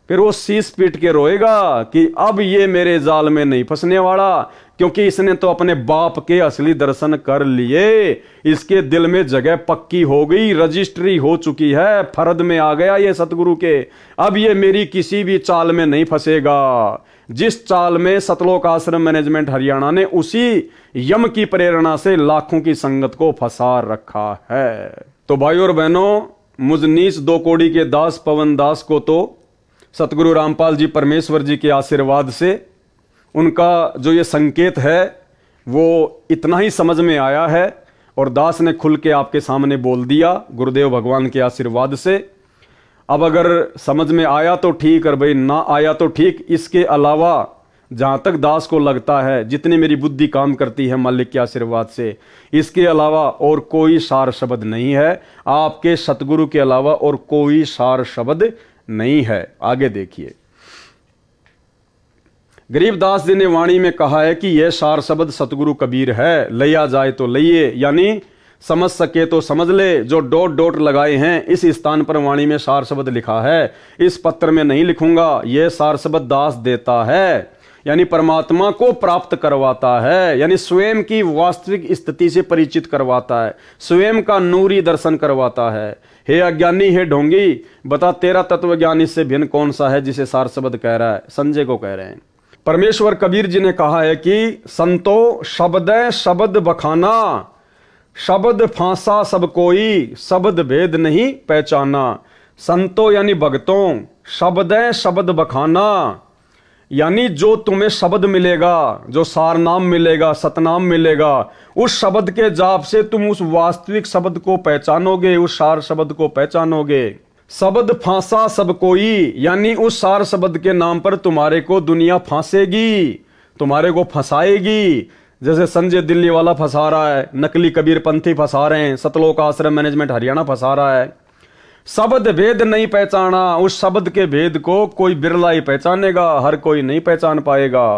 फिर वो शीश पीट के रोएगा कि अब ये मेरे जाल में नहीं फंसने वाला, क्योंकि इसने तो अपने बाप के असली दर्शन कर लिए, इसके दिल में जगह पक्की हो गई, रजिस्ट्री हो चुकी है, फर्द में आ गया ये सतगुरु के। अब ये मेरी किसी भी चाल में नहीं फंसेगा। जिस चाल में सतलोक आश्रम मैनेजमेंट हरियाणा ने उसी यम की प्रेरणा से लाखों की संगत को फंसा रखा है। तो भाइयों और बहनों, मुझ नीच 2 कौड़ी के दास पवन दास को तो सतगुरु रामपाल जी परमेश्वर जी के आशीर्वाद से उनका जो ये संकेत है वो इतना ही समझ में आया है, और दास ने खुल के आपके सामने बोल दिया गुरुदेव भगवान के आशीर्वाद से। अब अगर समझ में आया तो ठीक, और भाई ना आया तो ठीक। इसके अलावा जहाँ तक दास को लगता है, जितनी मेरी बुद्धि काम करती है मालिक के आशीर्वाद से, इसके अलावा और कोई सार शब्द नहीं है, आपके सतगुरु के अलावा और कोई सार शब्द नहीं है। आगे देखिए, गरीबदास जी ने वाणी में कहा है कि यह सार शब्द सतगुरु कबीर है, लिया जाए तो लइए, यानी समझ सके तो समझ ले। जो डॉट डॉट लगाए हैं इस स्थान पर वाणी में सार शब्द लिखा है, इस पत्र में नहीं लिखूंगा। यह सार शब्द दास देता है, यानी परमात्मा को प्राप्त करवाता है, यानी स्वयं की वास्तविक स्थिति से परिचित करवाता है, स्वयं का नूरी दर्शन करवाता है। हे अज्ञानी, हे ढोंगी, बता तेरा तत्व ज्ञान इससे भिन्न कौन सा है जिसे सार शब्द कह रहा है? संजय को कह रहे हैं। परमेश्वर कबीर जी ने कहा है कि संतो शब्द शब्द बखाना, शब्द फांसा सब कोई, शब्द भेद नहीं पहचाना। संतो यानी भक्तों, शब्द शब्द बखाना, यानी जो तुम्हें शब्द मिलेगा, जो सार नाम मिलेगा, सतनाम मिलेगा, उस शब्द के जाप से तुम उस वास्तविक शब्द को पहचानोगे, उस सार शब्द को पहचानोगे। शब्द फांसा सब कोई, यानी उस सार शब्द के नाम पर तुम्हारे को दुनिया फांसेगी, तुम्हारे को फंसाएगी। जैसे संजय दिल्ली वाला फंसा रहा है, नकली कबीर पंथी फंसा रहे हैं, सतलोक आश्रम मैनेजमेंट हरियाणा फंसा रहा है। शब्द भेद नहीं पहचाना, उस शब्द के भेद को कोई बिरला ही पहचानेगा, हर कोई नहीं पहचान पाएगा।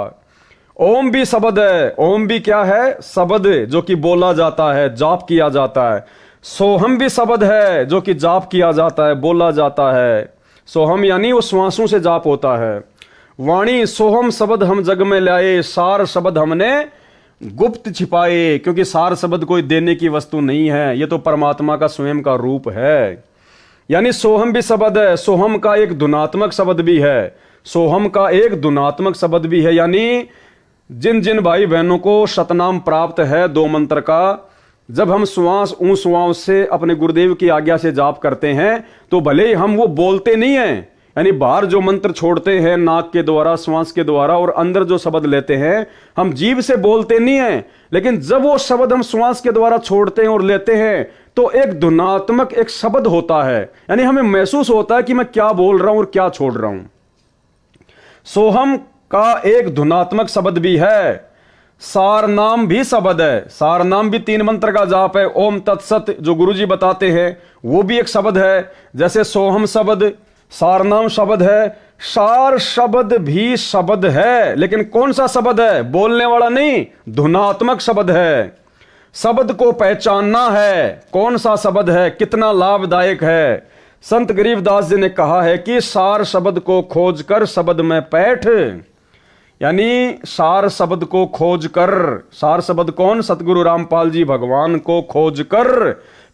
ओम भी शब्द है, ओम भी क्या है? शब्द जो कि बोला जाता है, जाप किया जाता है। सोहम भी शब्द है जो कि जाप किया जाता है, बोला जाता है। सोहम यानी वो श्वासों से जाप होता है। वाणी सोहम शब्द हम जग में लाए, सार शब्द हमने गुप्त छिपाए, क्योंकि सार शब्द कोई देने की वस्तु नहीं है, ये तो परमात्मा का स्वयं का रूप है। यानी सोहम भी शब्द है, सोहम का एक धुनात्मक शब्द भी है, सोहम का एक धुनात्मक शब्द भी है। यानी जिन जिन भाई बहनों को सतनाम प्राप्त है 2 मंत्र का, जब हम श्वास श्वास से अपने गुरुदेव की आज्ञा से जाप करते हैं तो भले ही हम वो बोलते नहीं हैं, यानी बाहर जो मंत्र छोड़ते हैं नाक के द्वारा, श्वास के द्वारा, और अंदर जो शब्द लेते हैं हम जीभ से बोलते नहीं हैं, लेकिन जब वो शब्द हम श्वास के द्वारा छोड़ते हैं और लेते हैं तो एक धुनात्मक एक शब्द होता है, यानी हमें महसूस होता है कि मैं क्या बोल रहा हूं और क्या छोड़ रहा हूं। सोहम का एक धुनात्मक शब्द भी है। सार नाम भी शब्द है, सार नाम भी 3 मंत्र का जाप है। ओम तत्सत जो गुरुजी बताते हैं वो भी एक शब्द है। जैसे सोहम शब्द, सार नाम शब्द है, सार शब्द भी शब्द है, लेकिन कौन सा शब्द है? बोलने वाला नहीं, धुनात्मक शब्द है। शब्द को पहचानना है, कौन सा शब्द है, कितना लाभदायक है। संत गरीबदास जी ने कहा है कि सार शब्द को खोज कर शब्द में पैठ, यानी सार शब्द को खोज कर, सार शब्द कौन? सतगुरु रामपाल जी भगवान को खोज कर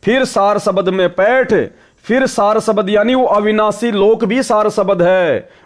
फिर सार शब्द में पैठ। फिर सार शब्द यानी वो अविनाशी लोक भी सार शब्द है,